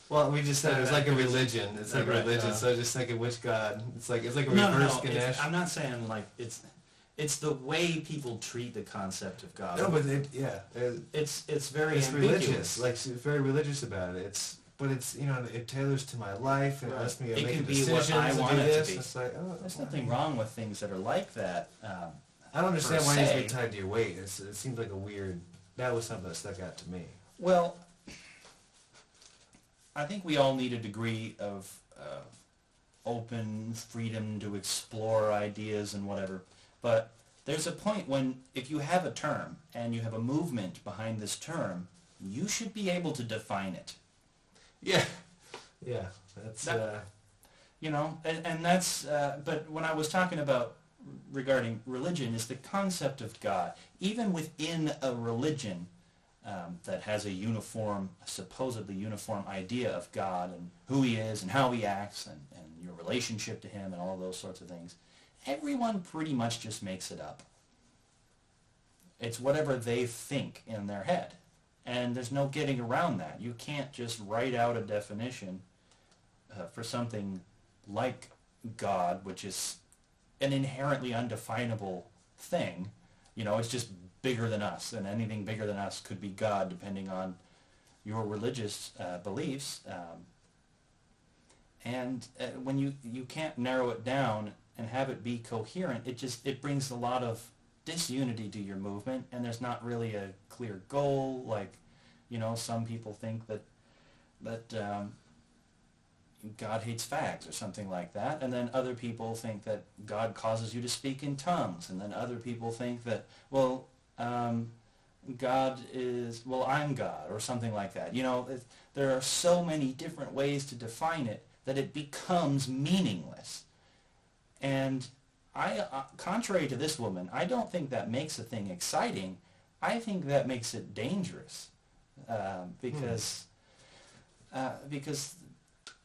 Well, we just said it was like a religion. It's like a religion, so I was just thinking which god. It's like a reverse Ganesh. I'm not saying like it's the way people treat the concept of God. No, but it's very ambiguous. Religious. Like she's very religious about it. But it's it tailors to my life and it lets me make can be decisions what I and want do it this. to be. It's like, there's nothing wrong with things that are like that. I don't understand why it needs to be tied to your weight. It seems like a weird... That was something that stuck out to me. Well, I think we all need a degree of open freedom to explore ideas and whatever. But there's a point when if you have a term and you have a movement behind this term, you should be able to define it. Yeah. Yeah. That's... and that's... but when I was talking about regarding religion is the concept of God. Even within a religion that has a supposedly uniform idea of God and who he is and how he acts and your relationship to him and all those sorts of things, everyone pretty much just makes it up. It's whatever they think in their head. And there's no getting around that. You can't just write out a definition for something like God, which is an inherently undefinable thing. It's just bigger than us, and anything bigger than us could be God depending on your religious beliefs. And when you can't narrow it down and have it be coherent, it brings a lot of disunity to your movement, and there's not really a clear goal. Like, some people think that God hates fags or something like that, and then other people think that God causes you to speak in tongues, and then other people think that, God is, I'm God, or something like that. There are so many different ways to define it that it becomes meaningless. And contrary to this woman, I don't think that makes a thing exciting. I think that makes it dangerous, because because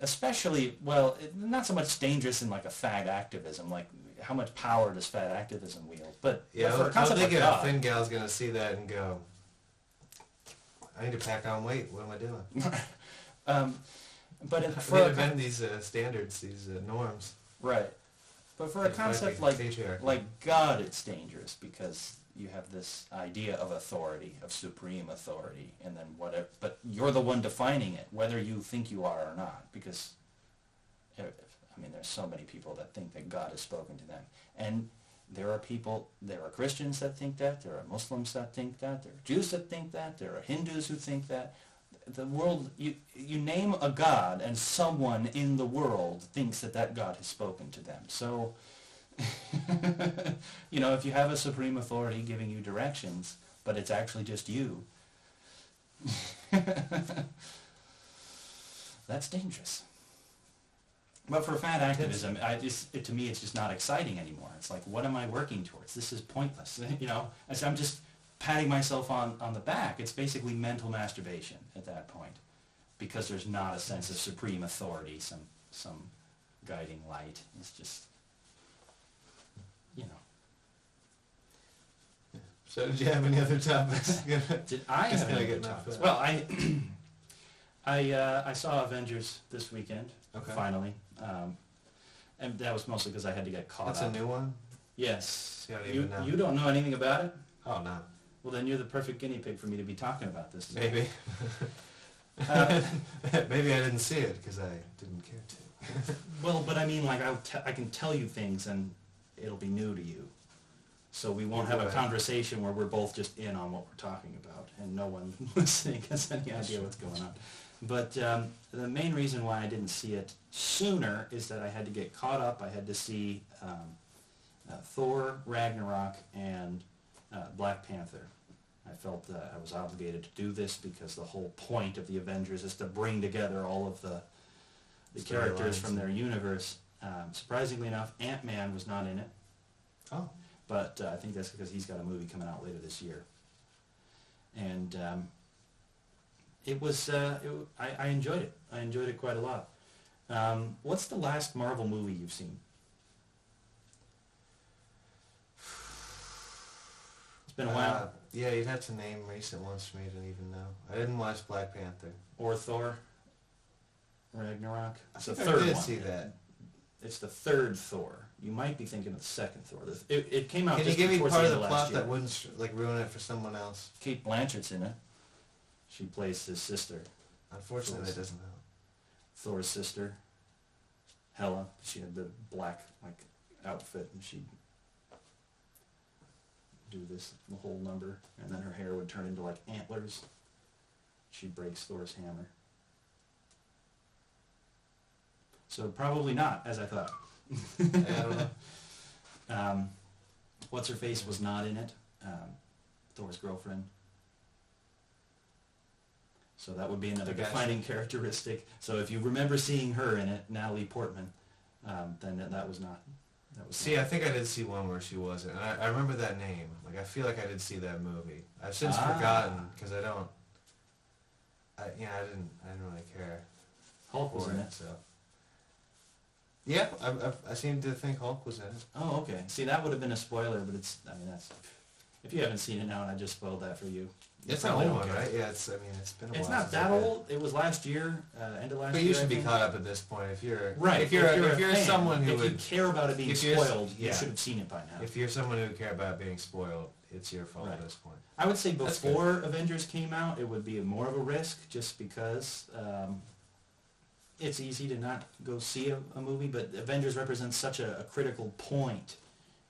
especially, well, not so much dangerous in like a fad activism, like how much power does fad activism wield, but Yeah, for a I'm concept like thinking a God, thin gal's going to see that and go, I need to pack on weight. What am I doing? but I for need a to bend these standards, these norms. right, but for a concept like God, it's dangerous because you have this idea of authority, of supreme authority, and then whatever. But you're the one defining it, whether you think you are or not, because I mean, there's so many people that think that God has spoken to them, and there are Christians that think that, there are Muslims that think that, there are Jews that think that, there are Hindus who think that. The world, you name a God, and someone in the world thinks that God has spoken to them. So, you know, if you have a supreme authority giving you directions, but it's actually just you, that's dangerous. But for fat activism, to me, it's just not exciting anymore. It's like, what am I working towards? This is pointless. You know, I'm just patting myself on the back. It's basically mental masturbation at that point, because there's not a sense of supreme authority, some guiding light. It's just, you know. So did you have any other topics? Did I have any other topics? Well, I saw Avengers this weekend, finally. And that was mostly because I had to get caught up. That's a new one? Yes. You don't know anything about it? Oh, no. Well, then you're the perfect guinea pig for me to be talking about this. Maybe. Maybe I didn't see it because I didn't care to. Well, but I mean, like, I can tell you things and it'll be new to you. So we won't have a conversation where we're both just in on what we're talking about and no one listening has any idea what's going on. But the main reason why I didn't see it sooner is that I had to get caught up. I had to see Thor, Ragnarok, and Black Panther. I felt that I was obligated to do this because the whole point of the Avengers is to bring together all of the characters from their universe. Surprisingly enough, Ant-Man was not in it. Oh. But I think that's because he's got a movie coming out later this year. And it was, I enjoyed it. I enjoyed it quite a lot. What's the last Marvel movie you've seen? It's been a while. Yeah, you'd have to name recent ones for me to even know. I didn't watch Black Panther. Or Thor? Ragnarok? It's the I third did one. see that. It's the third Thor. You might be thinking of the second Thor. It came out Can just you give me towards part the of end the of last plot year. that wouldn't ruin it for someone else? Kate Blanchett's in it. She plays his sister. Unfortunately, that doesn't help. Thor's sister, Hela. She had the black outfit, and she'd do this the whole number, and then her hair would turn into antlers. She breaks Thor's hammer. So probably not, as I thought. I don't know. What's her face was not in it. Thor's girlfriend. So that would be another defining characteristic. So if you remember seeing her in it, Natalie Portman, then that was not. I think I did see one where she wasn't. And I remember that name. I feel like I did see that movie. I've since forgotten because I don't. I didn't really care. Hulk was in it. So. Yeah, I seem to think Hulk was in it. Oh, okay. See, that would have been a spoiler, but that's. If you haven't seen it now and I just spoiled that for you. It's an old one, right? Yeah, it's been a while. It's not that old. It was last year, end of last year. But you should be caught up at this point if you're right. If you're someone who would care about it being spoiled, you should have seen it by now. If you're someone who would care about being spoiled, it's your fault at this point. I would say before Avengers came out, it would be more of a risk, just because it's easy to not go see a movie. But Avengers represents such a critical point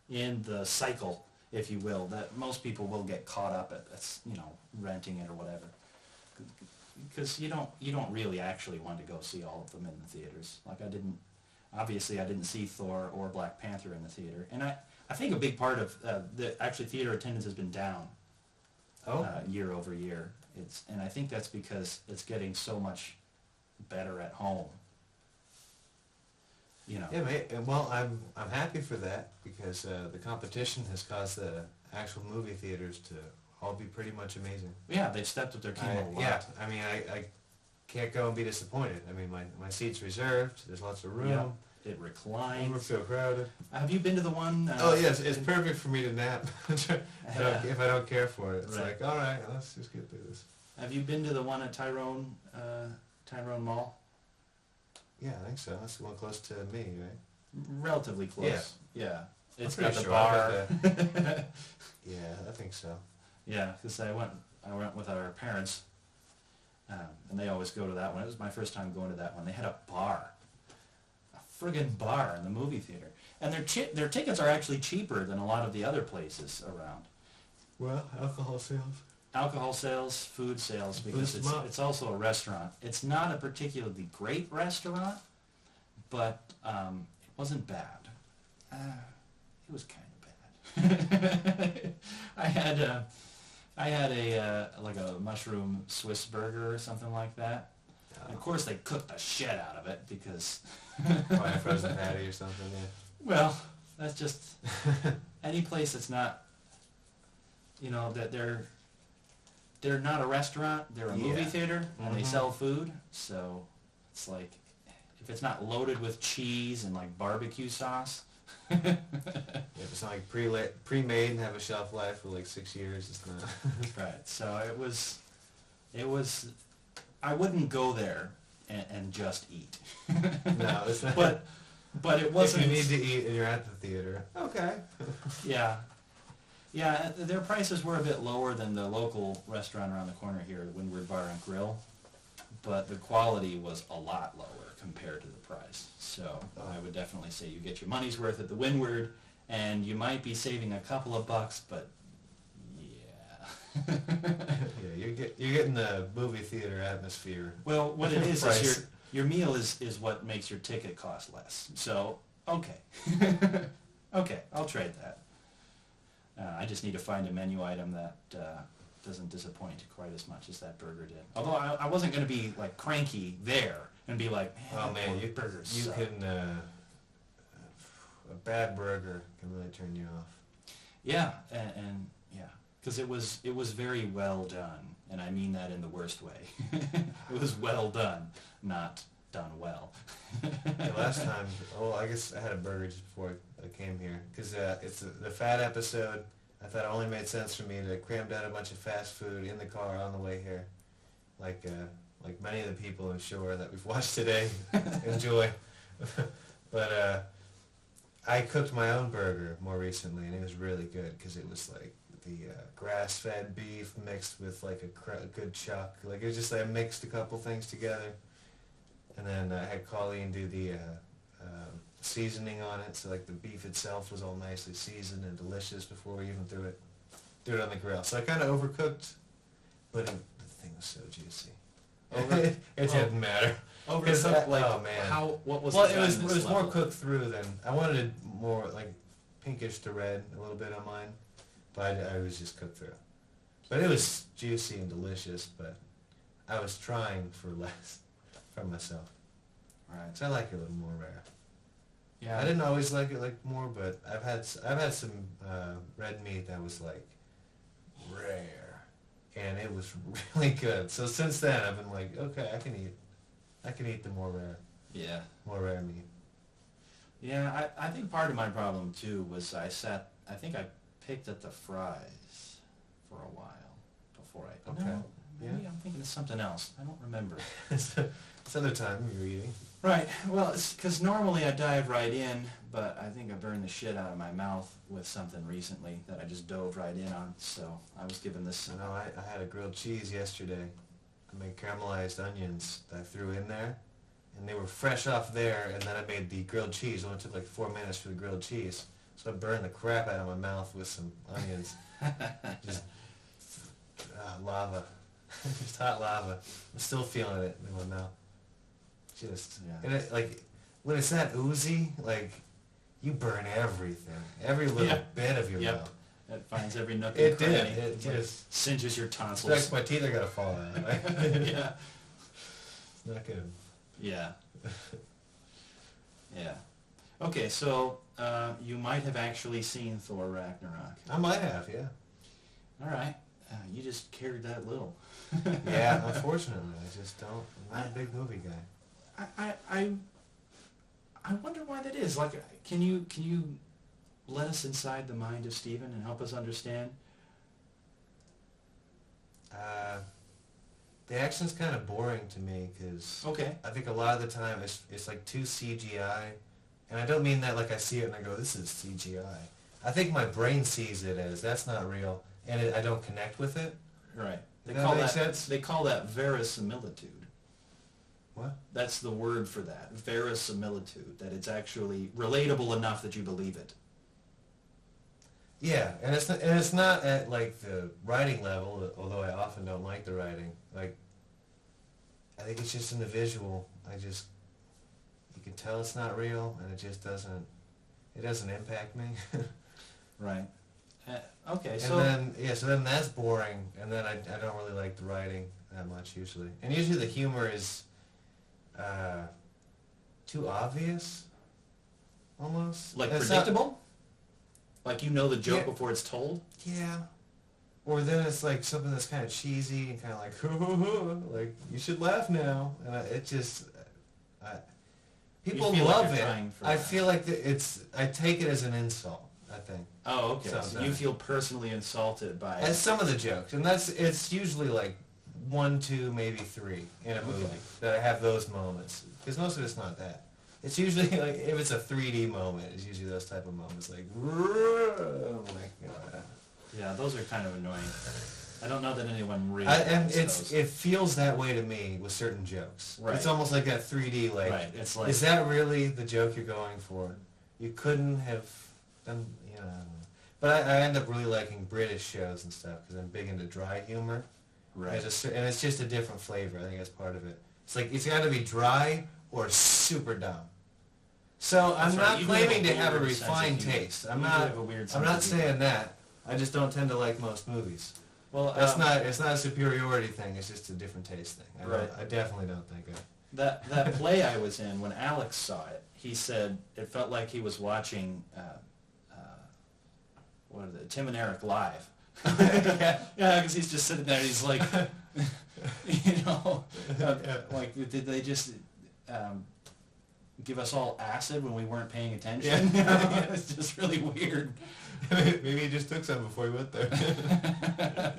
in the cycle, if you will, that most people will get caught up at renting it or whatever, because you don't really actually want to go see all of them in the theaters. I didn't see Thor or Black Panther in the theater, and I think a big part of the theater attendance has been down year over year. And I think that's because it's getting so much better at home. Yeah, well, I'm happy for that because the competition has caused the actual movie theaters to all be pretty much amazing. Yeah, they've stepped up their game a lot. Yeah, I mean, can't go and be disappointed. I mean, my seat's reserved. There's lots of room. Yep. It reclines. We're so crowded. Have you been to the one? Oh yes, it's perfect for me to nap if I don't care for it. It's Right. like, all right, let's just get through this. Have you been to the one at Tyrone Mall? Yeah, I think so. That's the one close to me, right? Relatively close. Yeah. It's I'm got pretty the sure I bar. got Yeah, I think so. Yeah, because I went with our parents, and they always go to that one. It was my first time going to that one. They had a bar, a friggin' bar in the movie theater, and their tickets are actually cheaper than a lot of the other places around. Well, alcohol sales, food sales, because it's also a restaurant. It's not a particularly great restaurant, but it wasn't bad. It was kind of bad. I had a like a mushroom Swiss burger or something like that. And of course, they cooked the shit out of it because probably a frozen patty or something. Yeah. Well, that's just any place that's not, that they're not a restaurant. They're a movie theater, and they sell food. So it's like if it's not loaded with cheese and like barbecue sauce. If it's not like pre-made and have a shelf life for like 6 years, it's not. Right. So it was. I wouldn't go there and just eat. No, it's not. But it wasn't. If you need to eat and you're at the theater, okay. Yeah. Yeah, their prices were a bit lower than the local restaurant around the corner here, the Windward Bar and Grill, but the quality was a lot lower compared to the price. So I would definitely say you get your money's worth at the Windward, and you might be saving a couple of bucks, but yeah. Yeah, you're getting the movie theater atmosphere. Well, what it is your meal is what makes your ticket cost less. So, okay. Okay, I'll trade that. I just need to find a menu item that doesn't disappoint quite as much as that burger did. Although I wasn't going to be like cranky there and be like, man, burgers you suck. can a bad burger can really turn you off. Yeah, and yeah, because it was very well done, and I mean that in the worst way. It was well done, not done well. The last time, I guess I had a burger just before I came here, because it's the fat episode. I thought it only made sense for me to cram down a bunch of fast food in the car on the way here, like many of the people, I'm sure, that we've watched today enjoy. But I cooked my own burger more recently, and it was really good because it was like the grass-fed beef mixed with like a good chuck. Like it was just like I mixed a couple things together, and then I had Colleen do the seasoning on it, so like the beef itself was all nicely seasoned and delicious before we even threw it on the grill. So I kind of overcooked, but the thing was so juicy. It didn't matter. Overcooked, like, oh man, what was? Well, the it was level? more cooked through than I wanted it more like pinkish to red a little bit on mine, but I was just cooked through. But it was juicy and delicious. But I was trying for less from myself. Right. So I like it a little more rare. Yeah. I didn't always like it like more, but I've had some red meat that was like rare, and it was really good. So since then, I've been like, okay, I can eat the more rare. Yeah. More rare meat. Yeah, I think part of my problem too was I think I picked at the fries for a while before I. Okay. No, maybe I'm thinking of something else. I don't remember. It's other time you're eating. Right. Well, it's because normally I dive right in, but I think I burned the shit out of my mouth with something recently that I just dove right in on. So I was given this. I know. I had a grilled cheese yesterday. I made caramelized onions that I threw in there, and they were fresh off there. And then I made the grilled cheese. It only took like 4 minutes for the grilled cheese, so I burned the crap out of my mouth with some onions. Just lava, just hot lava. I'm still feeling it in my mouth. Just and it, like when it's that oozy, like you burn everything, every little bit of your mouth. It finds every nook and cranny. It just singes your tonsils. It's like my teeth are gonna fall out. Right? Yeah. It's not good. Yeah. Yeah. Okay, so you might have actually seen Thor Ragnarok. I might have, yeah. All right. You just cared that little. Yeah, unfortunately, I just don't. I'm not a big movie guy. I wonder why that is. Like, can you let us inside the mind of Stephen and help us understand? The action's kind of boring to me because I think a lot of the time it's like too CGI, and I don't mean that like I see it and I go, this is CGI. I think my brain sees it as that's not real, and I don't connect with it. Right. Does that make sense? They call that verisimilitude. What? That's the word for that, verisimilitude, that it's actually relatable enough that you believe it. Yeah, and it's not at like the writing level, although I often don't like the writing. Like, I think it's just in the visual. You can tell it's not real, and it just doesn't impact me. Right. Okay. And So then that's boring, and then I don't really like the writing that much usually. And usually the humor is too obvious, almost. like It's predictable. Like you know the joke Yeah. before it's told. Yeah. Or then it's like something that's kind of cheesy and kind of like, hoo, hoo, hoo, like you should laugh now, and people feel like love you're it. trying for I that. feel like I take it as an insult. I think. Oh, okay. So Sometimes. you feel personally insulted by And some of the jokes, and it's usually like 1, 2, maybe 3 in a movie that I have those moments, because most of it's not that. It's usually like if it's a 3D moment, it's usually those type of moments like, oh my god. Yeah, those are kind of annoying. I don't know that anyone really. And likes those. it feels that way to me with certain jokes. Right. It's almost like that 3D, like, Right, it's like- is that really the joke you're going for? You couldn't have done, I don't know. But I end up really liking British shows and stuff because I'm big into dry humor. Right. And it's just a different flavor. I think that's part of it. It's like it's got to be dry or super dumb. So I'm That's right, not you do have claiming a to have a weird sense of refined humor. taste. You do have a weird I'm sense not of humor. saying that. I just don't tend to like most movies. Well, That's not. It's not a superiority thing. It's just a different taste thing. Right. I definitely don't think it. That play I was in, when Alex saw it, he said it felt like he was watching what are they, Tim and Eric live. Yeah, because he's just sitting there. He's like, like did they just give us all acid when we weren't paying attention? Yeah. It's just really weird. Maybe he just took some before he went there.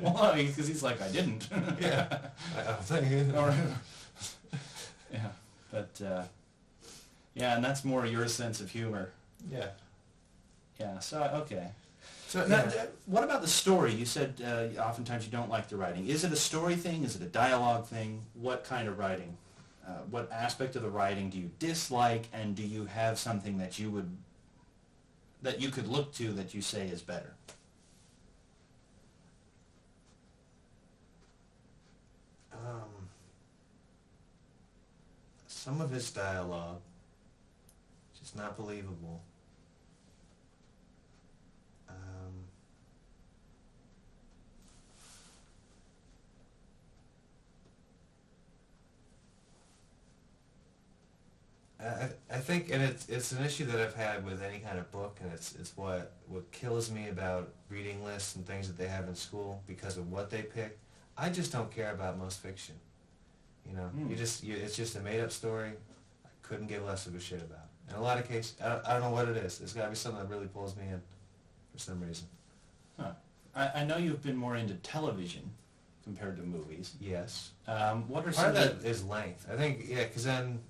Well, because he's like, I didn't. Yeah. I think. Yeah, but yeah, and that's more your sense of humor. Yeah. Yeah. So okay. So Now, yeah. what about the story? You said oftentimes you don't like the writing. Is it a story thing? Is it a dialogue thing? What kind of writing? What aspect of the writing do you dislike? And do you have something that you could look to that you say is better? Some of his dialogue, just not believable. I think, and it's an issue that I've had with any kind of book, and it's what kills me about reading lists and things that they have in school because of what they pick. I just don't care about most fiction. You know, it's just a made-up story. I couldn't give less of a shit about. In a lot of cases, I don't know what it is. There's got to be something that really pulls me in for some reason. Huh. I know you've been more into television compared to movies. Yes. What are Part some of that is length. I think, yeah, because then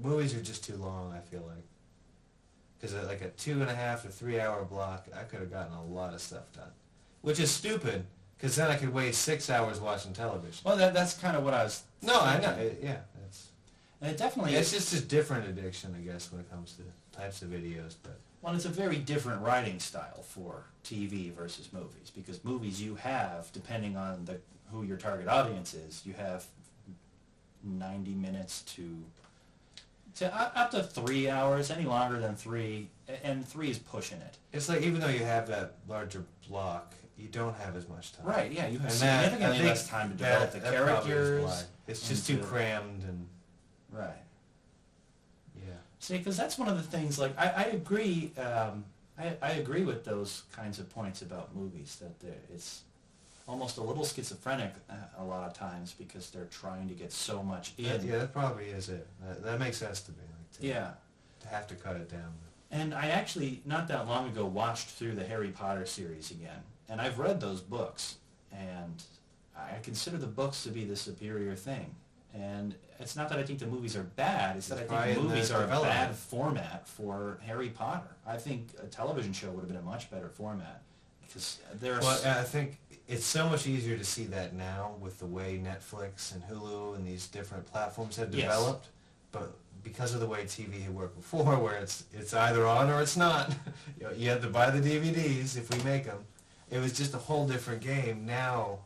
movies are just too long, I feel like. Because like a 2.5 to 3 hour block, I could have gotten a lot of stuff done. Which is stupid, because then I could waste 6 hours watching television. Well, that's kind of what I was No, I know. thinking. Yeah. And it definitely It's is. just a different addiction, I guess, when it comes to types of videos. But Well, it's a very different writing style for TV versus movies, because movies you have, depending on who your target audience is, you have 90 minutes to up to 3 hours, any longer than 3, and 3 is pushing it. it's like even though you have that larger block, you don't have as much time. Right, yeah, you have And significantly I think less time to develop the that probably is characters. why. It's just too to- crammed and Right. yeah. See, because that's one of the things. Like, I agree. I agree with those kinds of points about movies. That it's almost a little schizophrenic a lot of times because they're trying to get so much in. Yeah, that probably is it. That makes sense to me. Yeah. To have to cut it down. And I actually, not that long ago, watched through the Harry Potter series again. And I've read those books, and I consider the books to be the superior thing. And it's not that I think the movies are bad, it's that I think movies are a bad format for Harry Potter. I think a television show would have been a much better format. Because there's... Well, I think it's so much easier to see that now with the way Netflix and Hulu and these different platforms have developed. But because of the way TV had worked before, where it's either on or it's not, you have to buy the DVDs if we make them. It was just a whole different game. Now,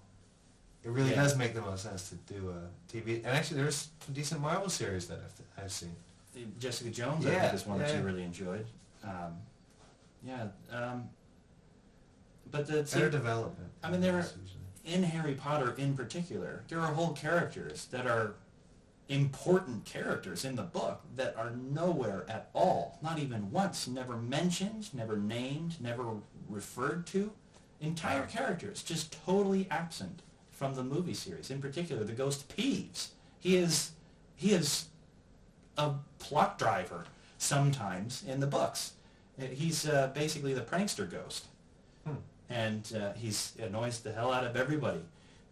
it really does make the most sense to do a TV. And actually, there's some decent Marvel series that I've seen. Jessica Jones, I think, is one that you really enjoyed. But the better development. I mean, in Harry Potter in particular, there are whole characters that are important characters in the book that are nowhere at all, not even once, never mentioned, never named, never referred to. Entire characters just totally absent from the movie series. In particular, the ghost Peeves. He is a plot driver sometimes in the books. He's basically the prankster ghost. And he annoys the hell out of everybody,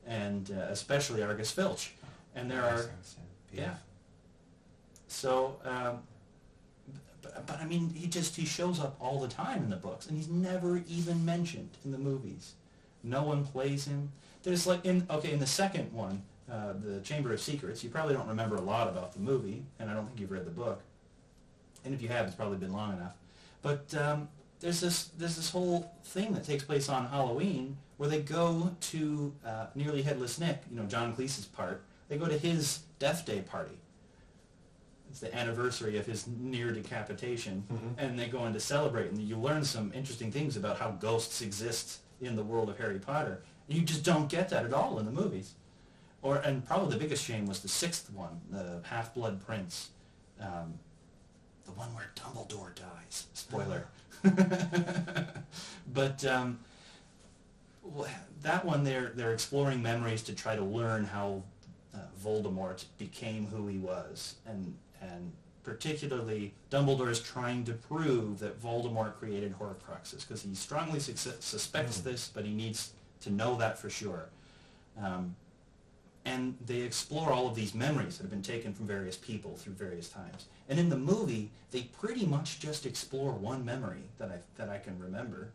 and especially Argus Filch. And there are... Yeah. So, but I mean, he shows up all the time in the books, and he's never even mentioned in the movies. No one plays him. There's like in the second one, the Chamber of Secrets. You probably don't remember a lot about the movie, and I don't think you've read the book. And if you have, it's probably been long enough. But there's this whole thing that takes place on Halloween where they go to Nearly Headless Nick, John Cleese's part. They go to his death day party. It's the anniversary of his near decapitation, and they go in to celebrate, and you learn some interesting things about how ghosts exist in the world of Harry Potter. You just don't get that at all in the movies. And probably the biggest shame was the sixth one, the Half-Blood Prince, the one where Dumbledore dies. Spoiler. But that one, they're exploring memories to try to learn how Voldemort became who he was, and particularly Dumbledore is trying to prove that Voldemort created Horcruxes because he strongly suspects this, but he needs to know that for sure. And they explore all of these memories that have been taken from various people through various times. And in the movie, they pretty much just explore one memory that I can remember,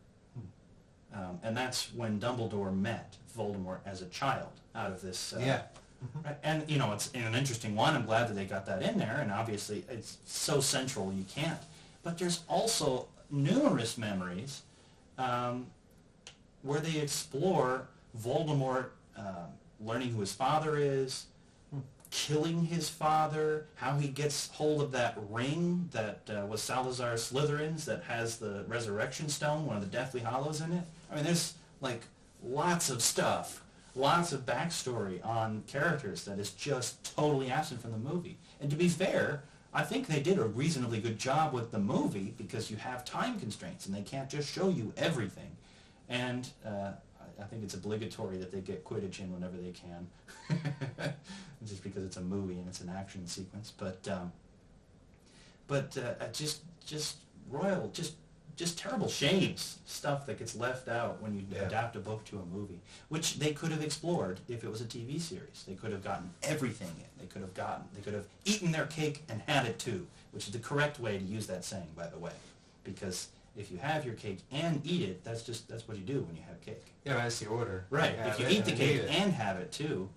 and that's when Dumbledore met Voldemort as a child out of this. Right? And it's an interesting one. I'm glad that they got that in there, and obviously it's so central you can't. But there's also numerous memories where they explore Voldemort learning who his father is, killing his father, how he gets hold of that ring that was Salazar Slytherin's that has the Resurrection Stone, one of the Deathly Hallows in it. I mean, there's like lots of stuff. Lots of backstory on characters that is just totally absent from the movie. And to be fair, I think they did a reasonably good job with the movie because you have time constraints and they can't just show you everything. And I think it's obligatory that they get Quidditch in whenever they can, just because it's a movie and it's an action sequence. But just terrible shames, stuff that gets left out when you adapt a book to a movie, which they could have explored if it was a TV series. They could have gotten everything in. They could have eaten their cake and had it too, which is the correct way to use that saying, by the way, because if you have your cake and eat it, that's what you do when you have cake. Yeah, that's the order. Right. If you eat the cake and have it too,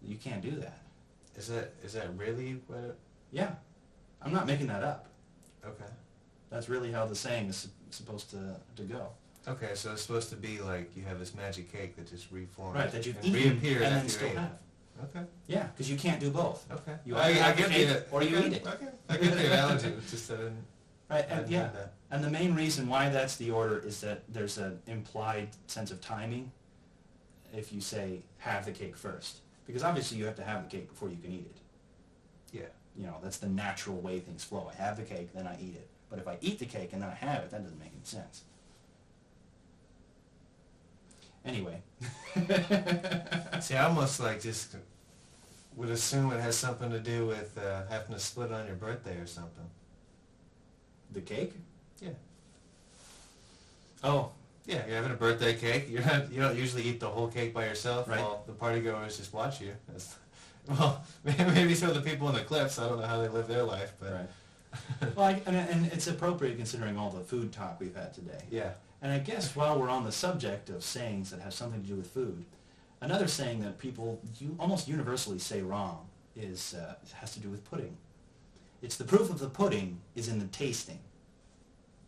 you can't do that. Is that really what? Yeah, I'm not making that up. Okay. That's really how the saying is supposed to go. Okay, so it's supposed to be like you have this magic cake that just reforms. Right, that you've and eaten reappears and then after still you ate have. It. Okay. Yeah, because you can't do both. Okay. You either have the cake or you okay. eat it. Okay. I get the analogy. It's just right, and the main reason why that's the order is that there's an implied sense of timing if you say have the cake first. Because obviously you have to have the cake before you can eat it. Yeah. That's the natural way things flow. I have the cake, then I eat it. But if I eat the cake and then I have it, that doesn't make any sense. Anyway. See, I almost like just would assume it has something to do with having to split on your birthday or something. The cake? Yeah. Oh. Yeah, you're having a birthday cake. You don't usually eat the whole cake by yourself. Right. While the party goers just watch you. Well, maybe some of the people in the clips. I don't know how they live their life, but. Right. Well, and it's appropriate considering all the food talk we've had today. Yeah. And I guess while we're on the subject of sayings that have something to do with food, another saying that people almost universally say wrong has to do with pudding. It's the proof of the pudding is in the tasting.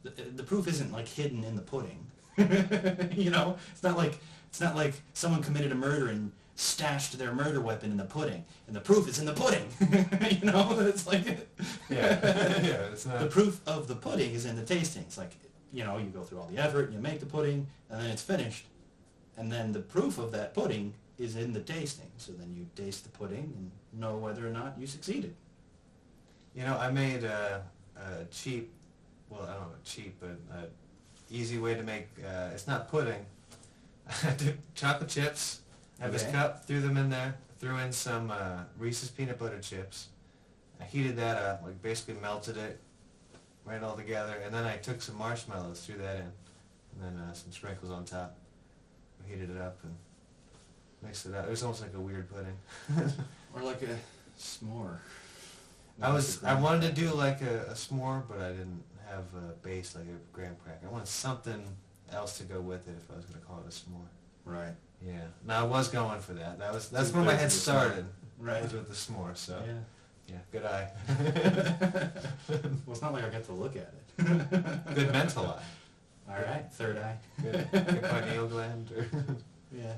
The proof isn't like hidden in the pudding. You know, it's not like someone committed a murder and stashed their murder weapon in the pudding, and the proof is in the pudding. You know, it's like it's not. The proof of the pudding is in the tasting. It's like, you know, you go through all the effort and you make the pudding, and then it's finished, and then the proof of that pudding is in the tasting. So then you taste the pudding and know whether or not you succeeded. You know, I made a cheap, well, I don't know, cheap, but easy way to make, it's not pudding. I took chocolate chips, I have this cup, threw them in there, threw in some Reese's peanut butter chips. I heated that up, like basically melted it, right all together, and then I took some marshmallows, threw that in, and then some sprinkles on top. I heated it up and mixed it up. It was almost like a weird pudding. Or like a s'more. I wanted to do like a s'more, but I didn't have a base like a graham cracker. I wanted something else to go with it if I was going to call it a s'more. Right. Yeah. No, I was going for that. That's where my head started. Right. Was with the s'more. So. Yeah. Yeah. Good eye. Well, it's not like I got to look at it. Good mental eye. All right. Third eye. Good pineal gland. Or Yeah.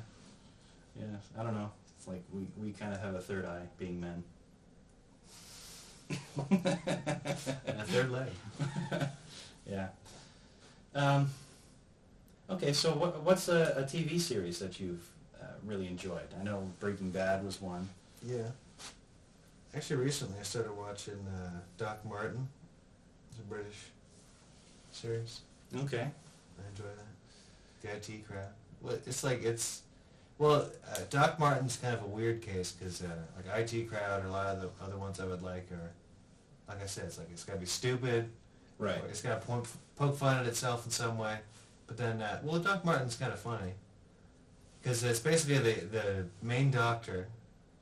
Yeah. I don't know. It's like we kind of have a third eye, being men. And a third leg. Yeah. Okay, so what's a TV series that you've really enjoyed? I know Breaking Bad was one. Yeah. Actually, recently I started watching Doc Martin. It's a British series. Okay. I enjoy that. The IT crowd. Well, Doc Martin's kind of a weird case because like IT crowd or a lot of the other ones I would like are, like I said, it's got to be stupid. Right. It's got to poke fun at itself in some way. But then, well, Doc Martin's kind of funny because it's basically the main doctor,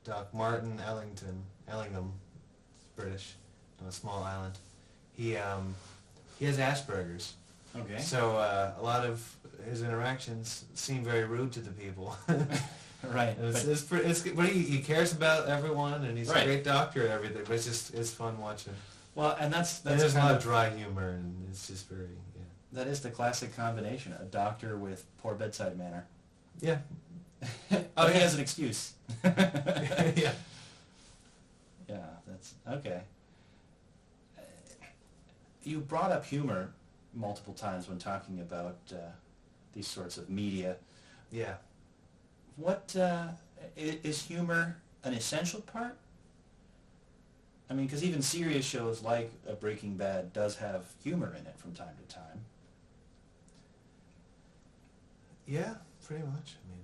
Doc Martin Ellingham, British, on a small island. He has Asperger's. Okay. So a lot of his interactions seem very rude to the people. Right. But he cares about everyone, and he's a great doctor and everything. But it's fun watching. Well, and there's a lot of dry humor, and it's just very That is the classic combination: a doctor with poor bedside manner. Yeah. Oh, he has an excuse. Yeah. Yeah, that's okay. You brought up humor multiple times when talking about these sorts of media. Yeah. What is humor an essential part? I mean, because even serious shows like Breaking Bad does have humor in it from time to time. Yeah, pretty much. I mean,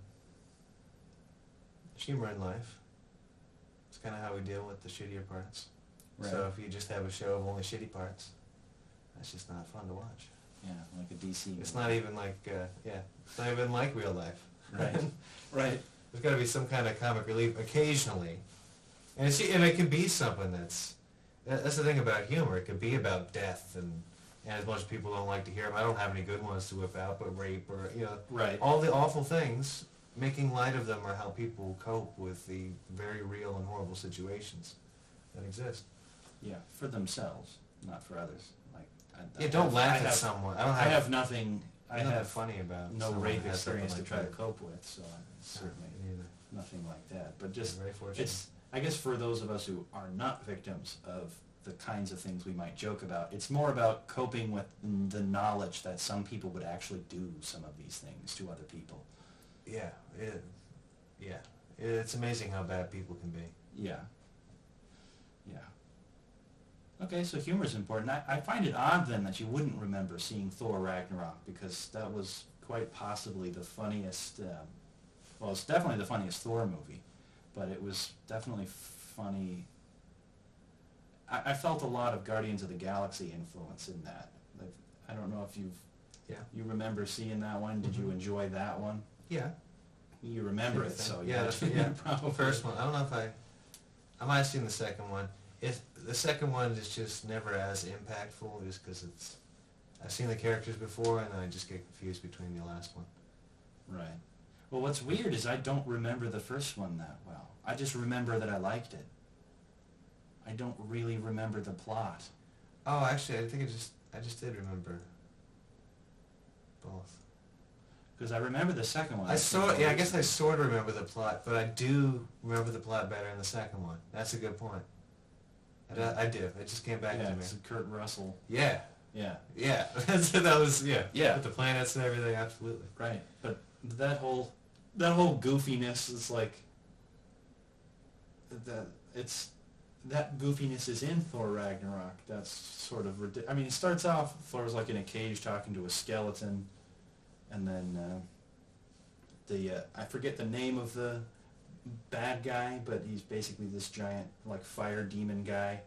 there's humor in life. It's kind of how we deal with the shittier parts. Right. So if you just have a show of only shitty parts, that's just not fun to watch. Yeah, like a DC. It's not even like, it's not even like real life. Right. Right. There's got to be some kind of comic relief occasionally. And it can be something that's the thing about humor. It could be about death and as much as people don't like to hear them. I don't have any good ones to whip out, but rape or, right. all the awful things, making light of them are how people cope with the very real and horrible situations that exist. Yeah, for themselves, not for others. Don't laugh at someone. I have nothing. I have funny about no someone rape who has experience to something try like to that. cope with, so certainly nothing like that. But just very fortunate. it's. I guess for those of us who are not victims of the kinds of things we might joke about, it's more about coping with the knowledge that some people would actually do some of these things to other people. Yeah, it's amazing how bad people can be. Yeah. Yeah. Okay, so humor is important. I find it odd then that you wouldn't remember seeing Thor Ragnarok because that was quite possibly the funniest, well, it's definitely the funniest Thor movie, but it was definitely funny. I felt a lot of Guardians of the Galaxy influence in that. Like, I don't know if you remember seeing that one. Did you enjoy that one? Yeah. You remember it, so yeah, probably. The first one. I don't know if I might have seen the second one. The second one is just never as impactful, just because I've seen the characters before, and I just get confused between the last one. Right. Well, what's weird is I don't remember the first one that well. I just remember that I liked it. I don't really remember the plot. Oh, actually, I think I just did remember both. Because I remember the second one. I guess I sort of remember the plot, but I do remember the plot better in the second one. That's a good point. I do. It just came back to me. It's Kurt Russell. Yeah. Yeah. Yeah. That was Yeah. With the planets and everything, absolutely. Right. But that whole goofiness is like that goofiness is in Thor Ragnarok. That's sort of ridiculous. I mean, it starts off Thor's like in a cage talking to a skeleton, and then I forget the name of the bad guy, but he's basically this giant like fire demon guy,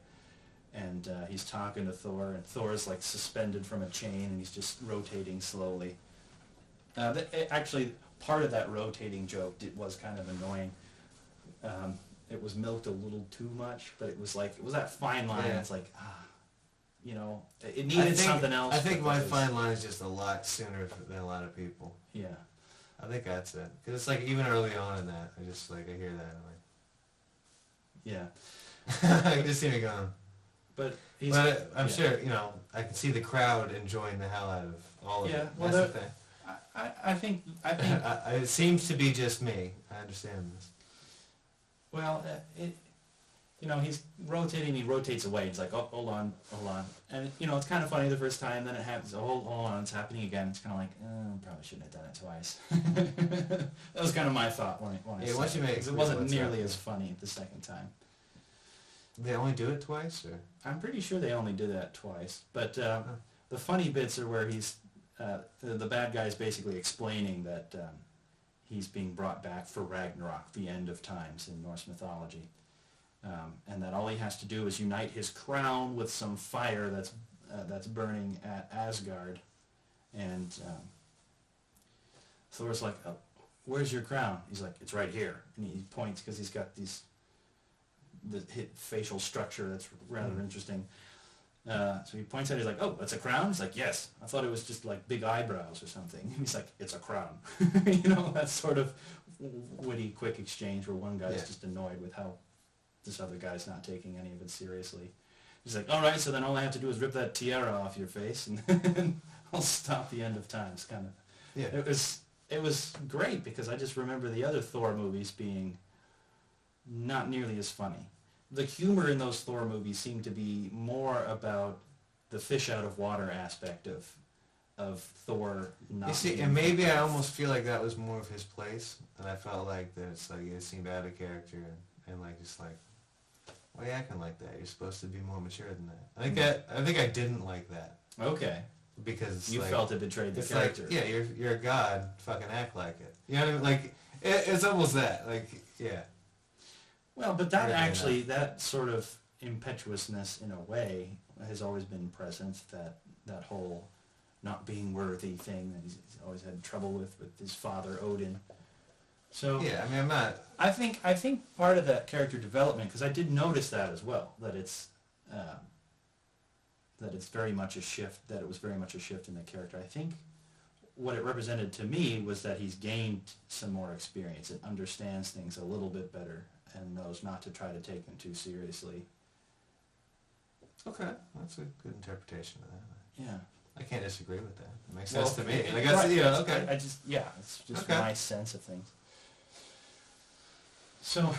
and he's talking to Thor, and Thor's like suspended from a chain, and he's just rotating slowly. Actually, part of that rotating joke was kind of annoying. It was milked a little too much, but it was that fine line. Yeah. It's like, it needed something else. I think my fine line is just a lot sooner than a lot of people. Yeah. I think that's it. Because it's like even early on in that, I just like, I hear that and yeah. I just see me going. But I'm sure, I can see the crowd enjoying the hell out of all of it. Well, that's the thing. I think it seems to be just me. I understand this. Well, he's rotating. He rotates away. It's like, oh, hold on, and it's kind of funny the first time. Then it happens. Oh, hold on, it's happening again. It's kind of like, probably shouldn't have done it twice. That was kind of my thought when I saw it. Because it wasn't nearly as funny the second time. They only do it twice, or I'm pretty sure they only did that twice. But the funny bits are where he's the bad guy is basically explaining that he's being brought back for Ragnarok, the end of times in Norse mythology. And that all he has to do is unite his crown with some fire that's burning at Asgard. And Thor's like, oh, where's your crown? He's like, it's right here. And he points because he's got the facial structure that's rather interesting. So he points at it, he's like, oh, that's a crown? He's like, yes. I thought it was just like big eyebrows or something. And he's like, it's a crown. That sort of witty, quick exchange where one guy's just annoyed with how this other guy's not taking any of it seriously. He's like, all right, so then all I have to do is rip that tiara off your face, and I'll stop the end of times, kind of. Yeah. It was great, because I just remember the other Thor movies being not nearly as funny. The humor in those Thor movies seemed to be more about the fish out of water aspect of Thor not. You see, and maybe I almost feel like that was more of his place, and I felt like that it's like it seemed out of character, and like just like, why are you acting like that? You're supposed to be more mature than that. I think I didn't like that. Okay. Because you felt it betrayed the character. Like, yeah, you're a god. Fucking act like it. You know what I mean? Like it's almost that. Like yeah. Well, but that sort of impetuousness in a way has always been present. That whole not being worthy thing that he's always had trouble with his father Odin. So yeah, I mean, I'm not. I think part of that character development, because I did notice that as well, that it's very much a shift. That it was very much a shift in the character. I think what it represented to me was that he's gained some more experience and understands things a little bit better and knows not to try to take them too seriously. Okay, that's a good interpretation of that. Yeah. I can't disagree with that. It makes sense to me. Like, right. Okay. It's just my sense of things. So,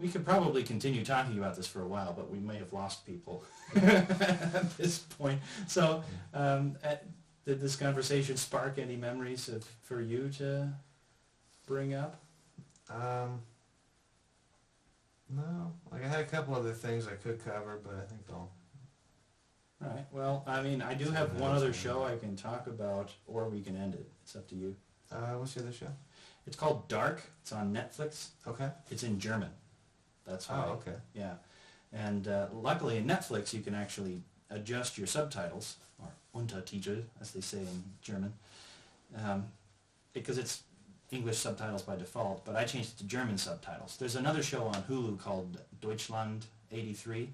we could probably continue talking about this for a while, but we may have lost people at this point. So, did this conversation spark any memories for you to bring up? No. Like, I had a couple other things I could cover, but I think Right. Well, I mean, I do have one other show I can talk about, or we can end it. It's up to you. What's the other show? It's called Dark. It's on Netflix. Okay. It's in German. That's why. Oh, okay. Yeah. And luckily in Netflix you can actually adjust your subtitles, or Untertitel, as they say in German, because it's English subtitles by default, but I changed it to German subtitles. There's another show on Hulu called Deutschland 83,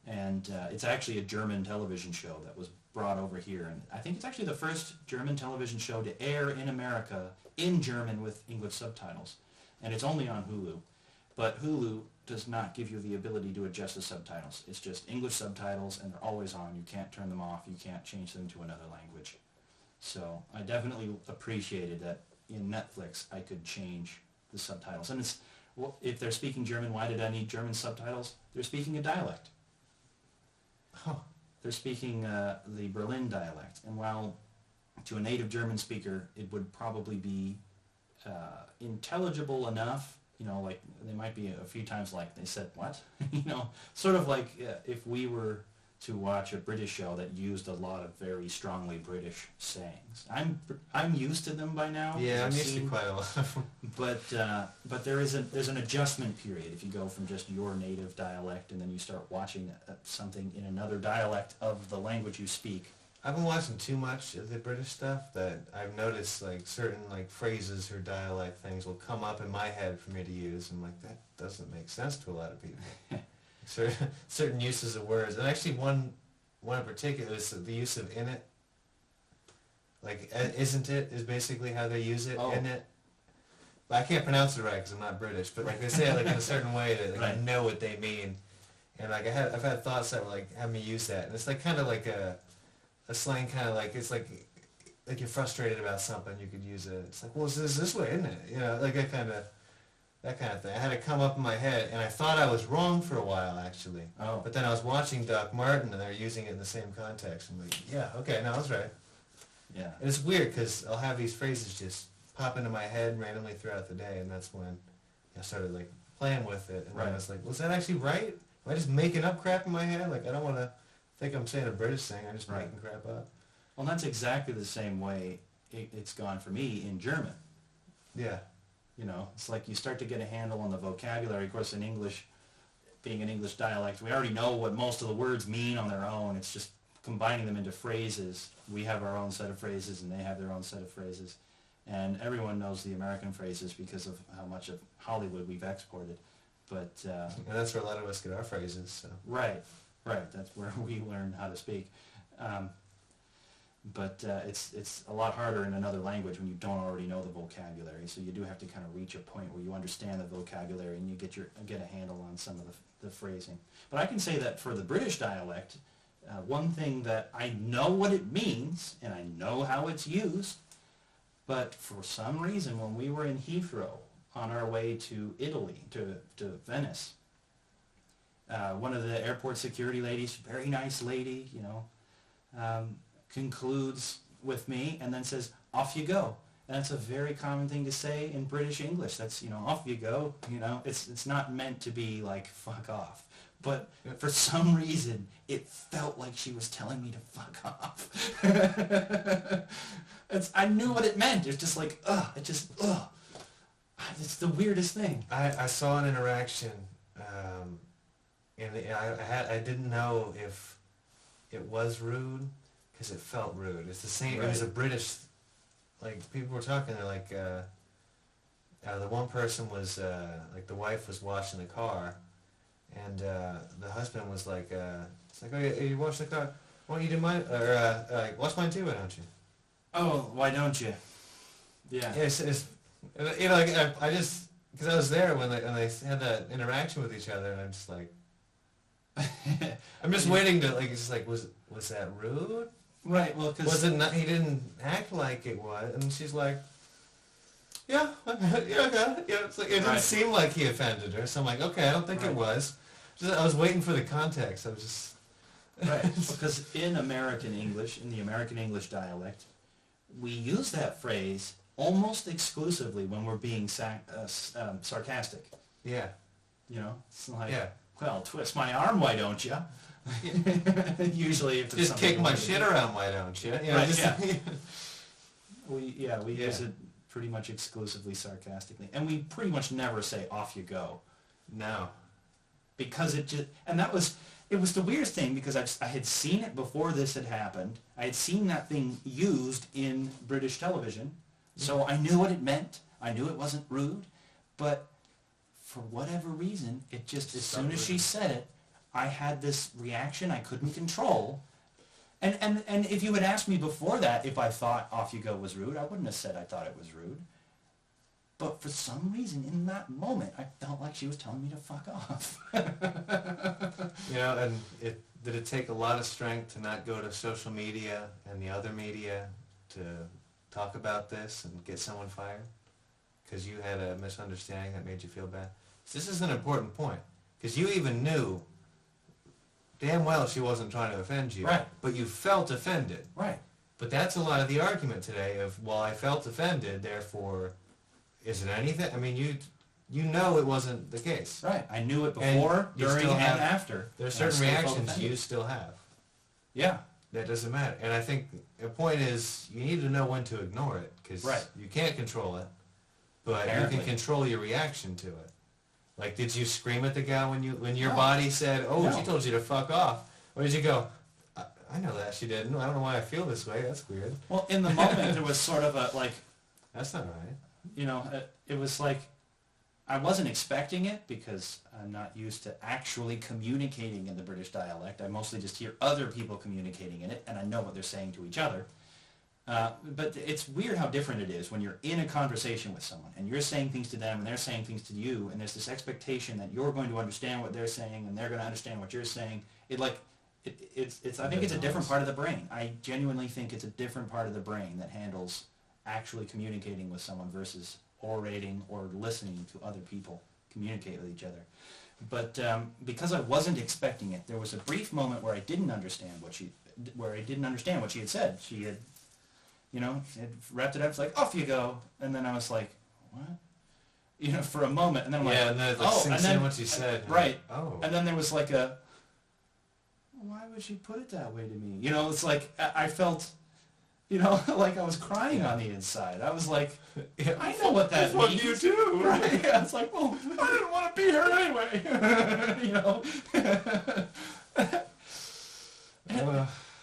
and it's actually a German television show that was brought over here, and I think it's actually the first German television show to air in America in German with English subtitles, and it's only on Hulu. But Hulu does not give you the ability to adjust the subtitles. It's just English subtitles, and they're always on. You can't turn them off. You can't change them to another language. So I definitely appreciated that in Netflix I could change the subtitles. And it's, well, if they're speaking German, why did I need German subtitles? They're speaking a dialect. They're speaking the Berlin dialect. And while to a native German speaker it would probably be intelligible enough, you know, like there might be a few times like they said, what? You know, sort of like if we were to watch a British show that used a lot of very strongly British sayings. I'm used to them by now. Yeah, I'm used to quite a lot of them. But there's an adjustment period if you go from just your native dialect and then you start watching something in another dialect of the language you speak. I've been watching too much of the British stuff that I've noticed like certain like phrases or dialect things will come up in my head for me to use. I'm like, that doesn't make sense to a lot of people. certain uses of words, and actually one in particular is the use of "in it." Like "isn't it" is basically how they use it. "In it." But I can't pronounce it right because I'm not British. But like they say it like in a certain way that like, I know what they mean, and like I've had thoughts that were like have me use that, and it's like kind of like a slang kind of like it's like you're frustrated about something, you could use it. It's like, well, it's this way, isn't it? You know, like that kind of thing. I had it come up in my head, and I thought I was wrong for a while, actually. Oh. But then I was watching Doc Martin, and they're using it in the same context. I'm like, yeah, okay, no, I was right. Yeah. And it's weird, because I'll have these phrases just pop into my head randomly throughout the day, and that's when I started, like, playing with it. And then I was like, was that actually right? Am I just making up crap in my head? Like, I don't want to think I'm saying a British thing. I'm just making crap up. Well, that's exactly the same way it's gone for me in German. Yeah. You know, it's like you start to get a handle on the vocabulary. Of course, in English, being an English dialect, we already know what most of the words mean on their own. It's just combining them into phrases. We have our own set of phrases, and they have their own set of phrases. And everyone knows the American phrases because of how much of Hollywood we've exported. But and that's where a lot of us get our phrases. So. Right. That's where we learn how to speak. But it's a lot harder in another language when you don't already know the vocabulary. So you do have to kind of reach a point where you understand the vocabulary and you get a handle on some of the phrasing. But I can say that for the British dialect, one thing that I know what it means and I know how it's used, but for some reason when we were in Heathrow on our way to Italy, to Venice, one of the airport security ladies, very nice lady, you know, concludes with me and then says, "Off you go." And that's a very common thing to say in British English. That's, you know, off you go, you know. It's not meant to be like fuck off. But for some reason, it felt like she was telling me to fuck off. I knew what it meant. It's just like, it's the weirdest thing. I saw an interaction, and I didn't know if it was rude, because it felt rude. It's the same. Right. It was a British, like people were talking. They're like, the one person was like the wife was washing the car, and the husband was like, it's like, oh, you wash the car. Why don't you do mine? Or wash mine too? Why don't you? Oh, why don't you? Yeah. It's you know, like I just because I was there when they had that interaction with each other, and I'm just like, I'm just waiting to like, it's just like, was that rude? Right. Well, because was it not? He didn't act like it was, and she's like, yeah, okay. Yeah, it's like it didn't seem like he offended her, so I'm like, okay, I don't think it was. I was waiting for the context. I was just right, because in American English, in the American English dialect, we use that phrase almost exclusively when we're being sarcastic. Yeah. You know, it's like, well, twist my arm, why don't you? Usually, if it's just something kick my really shit big. around, why don't you? You know, Right, just- yeah. We use it pretty much exclusively sarcastically, and we pretty much never say "off you go." No, because it just, and that was, it was the weirdest thing because I had seen it before this had happened. I had seen that thing used in British television, so I knew what it meant. I knew it wasn't rude, but for whatever reason, it just, as soon as she said it, I had this reaction I couldn't control. And if you had asked me before that if I thought "off you go" was rude, I wouldn't have said I thought it was rude. But for some reason, in that moment, I felt like she was telling me to fuck off. You know, and did it take a lot of strength to not go to social media and the other media to talk about this and get someone fired? Because you had a misunderstanding that made you feel bad? This is an important point. Because you even knew damn well she wasn't trying to offend you. Right. But you felt offended. Right. But that's a lot of the argument today of, well, I felt offended, therefore, is it anything? I mean, you know it wasn't the case. Right. I knew it before, during, and after. There are And I certain still felt reactions offended. you still have. Yeah. That doesn't matter. And I think the point is you need to know when to ignore it because you can't control it, but Apparently. you can control your reaction to it. Like, did you scream at the guy when your No. body said, "Oh, No. she told you to fuck off"? Or did you go, "I know that she didn't. I don't know why I feel this way. That's weird." Well, in the moment, it was sort of a, like... That's not right. You know, it was like, I wasn't expecting it because I'm not used to actually communicating in the British dialect. I mostly just hear other people communicating in it, and I know what they're saying to each other. But it's weird how different it is when you're in a conversation with someone, and you're saying things to them, and they're saying things to you, and there's this expectation that you're going to understand what they're saying, and they're going to understand what you're saying. I think it's a different part of the brain. I genuinely think it's a different part of the brain that handles actually communicating with someone versus orating or listening to other people communicate with each other. But because I wasn't expecting it, there was a brief moment where I didn't understand what she had said. She had, had wrapped it up. It's like, "Off you go," and then I was like, "What?" For a moment, and then I'm like, and then it sinks in what you said. Right. Oh. And then there was like a, why would she put it that way to me? It's like I felt. Like I was crying on the inside. I was like, I know what that means. What you do, right? Yeah, it's like, well, I didn't want to be her anyway.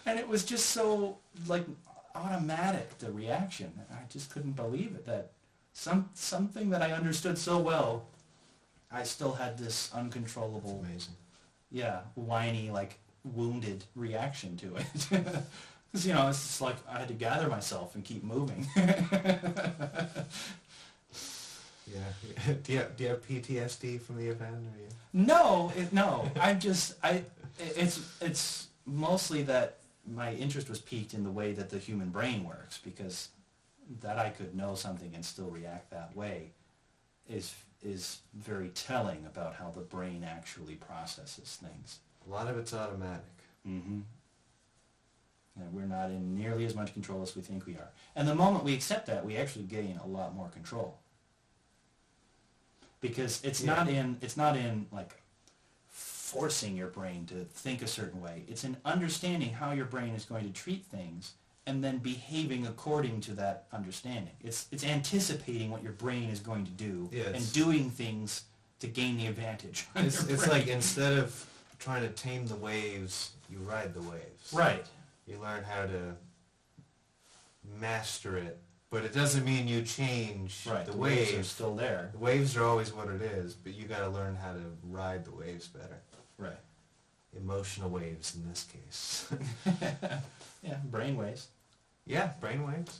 And it was just so, like, automatic, the reaction. I just couldn't believe it, that something that I understood so well, I still had this uncontrollable, That's amazing. Yeah, whiny, like, wounded reaction to it. Because, it's just like I had to gather myself and keep moving. Yeah. Do you have PTSD from the event? Or you? No. It's mostly that my interest was piqued in the way that the human brain works, because that I could know something and still react that way is very telling about how the brain actually processes things. A lot of it's automatic. Mm-hmm. And we're not in nearly as much control as we think we are. And the moment we accept that, we actually gain a lot more control. Because it's not in like forcing your brain to think a certain way. It's in understanding how your brain is going to treat things and then behaving according to that understanding. It's anticipating what your brain is going to do and doing things to gain the advantage. It's like, instead of trying to tame the waves, you ride the waves. Right. You learn how to master it, but it doesn't mean you change Right, the the waves. waves are still there. The waves are always what it is, but you got to learn how to ride the waves better. Right. Emotional waves in this case. Yeah, brain waves. Yeah, brain waves.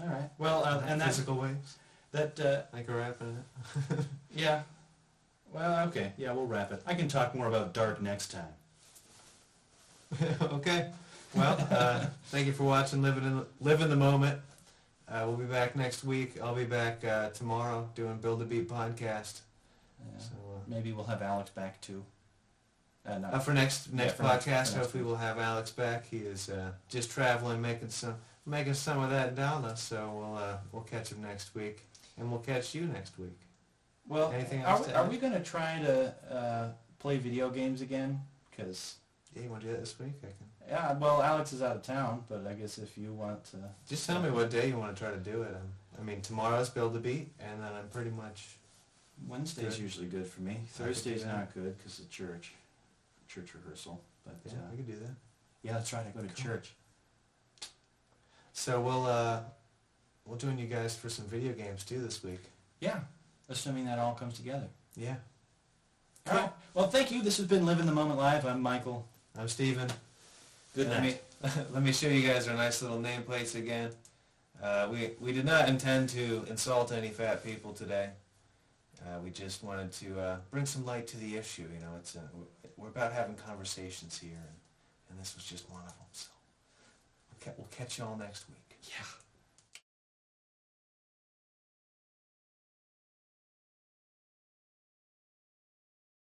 All right. Well, and that's physical waves. That like a wrapping it. Yeah. Well, okay. Yeah, we'll wrap it. I can talk more about dark next time. Okay. Well, thank you for watching Live in the Moment. We'll be back next week. I'll be back tomorrow doing Build a Beat podcast. So, maybe we'll have Alex back too. For next podcast, for hopefully we'll have Alex back. He is just traveling, making some of that dollar. So we'll catch him next week, and we'll catch you next week. Well, anything else? Are we going to try to play video games again, because... Yeah, you want to do that this week? I can. Yeah, well, Alex is out of town, but I guess if you want to... Just tell me what day you want to try to do it. I mean, tomorrow's Build the Beat, and then I'm pretty much... Wednesday's good. usually good for me. Thursday's not good because of church rehearsal. But Yeah, we could do that. yeah, that's right. I go to church. So we'll join you guys for some video games too this week. Yeah, assuming that all comes together. Yeah. All right. Well, thank you. This has been Living the Moment Live. I'm Michael. I'm Steven. Good night. Let me show you guys our nice little nameplates again. We did not intend to insult any fat people today. We just wanted to bring some light to the issue. You know, we're about having conversations here, and this was just one of them. So we'll catch you all next week. Yeah.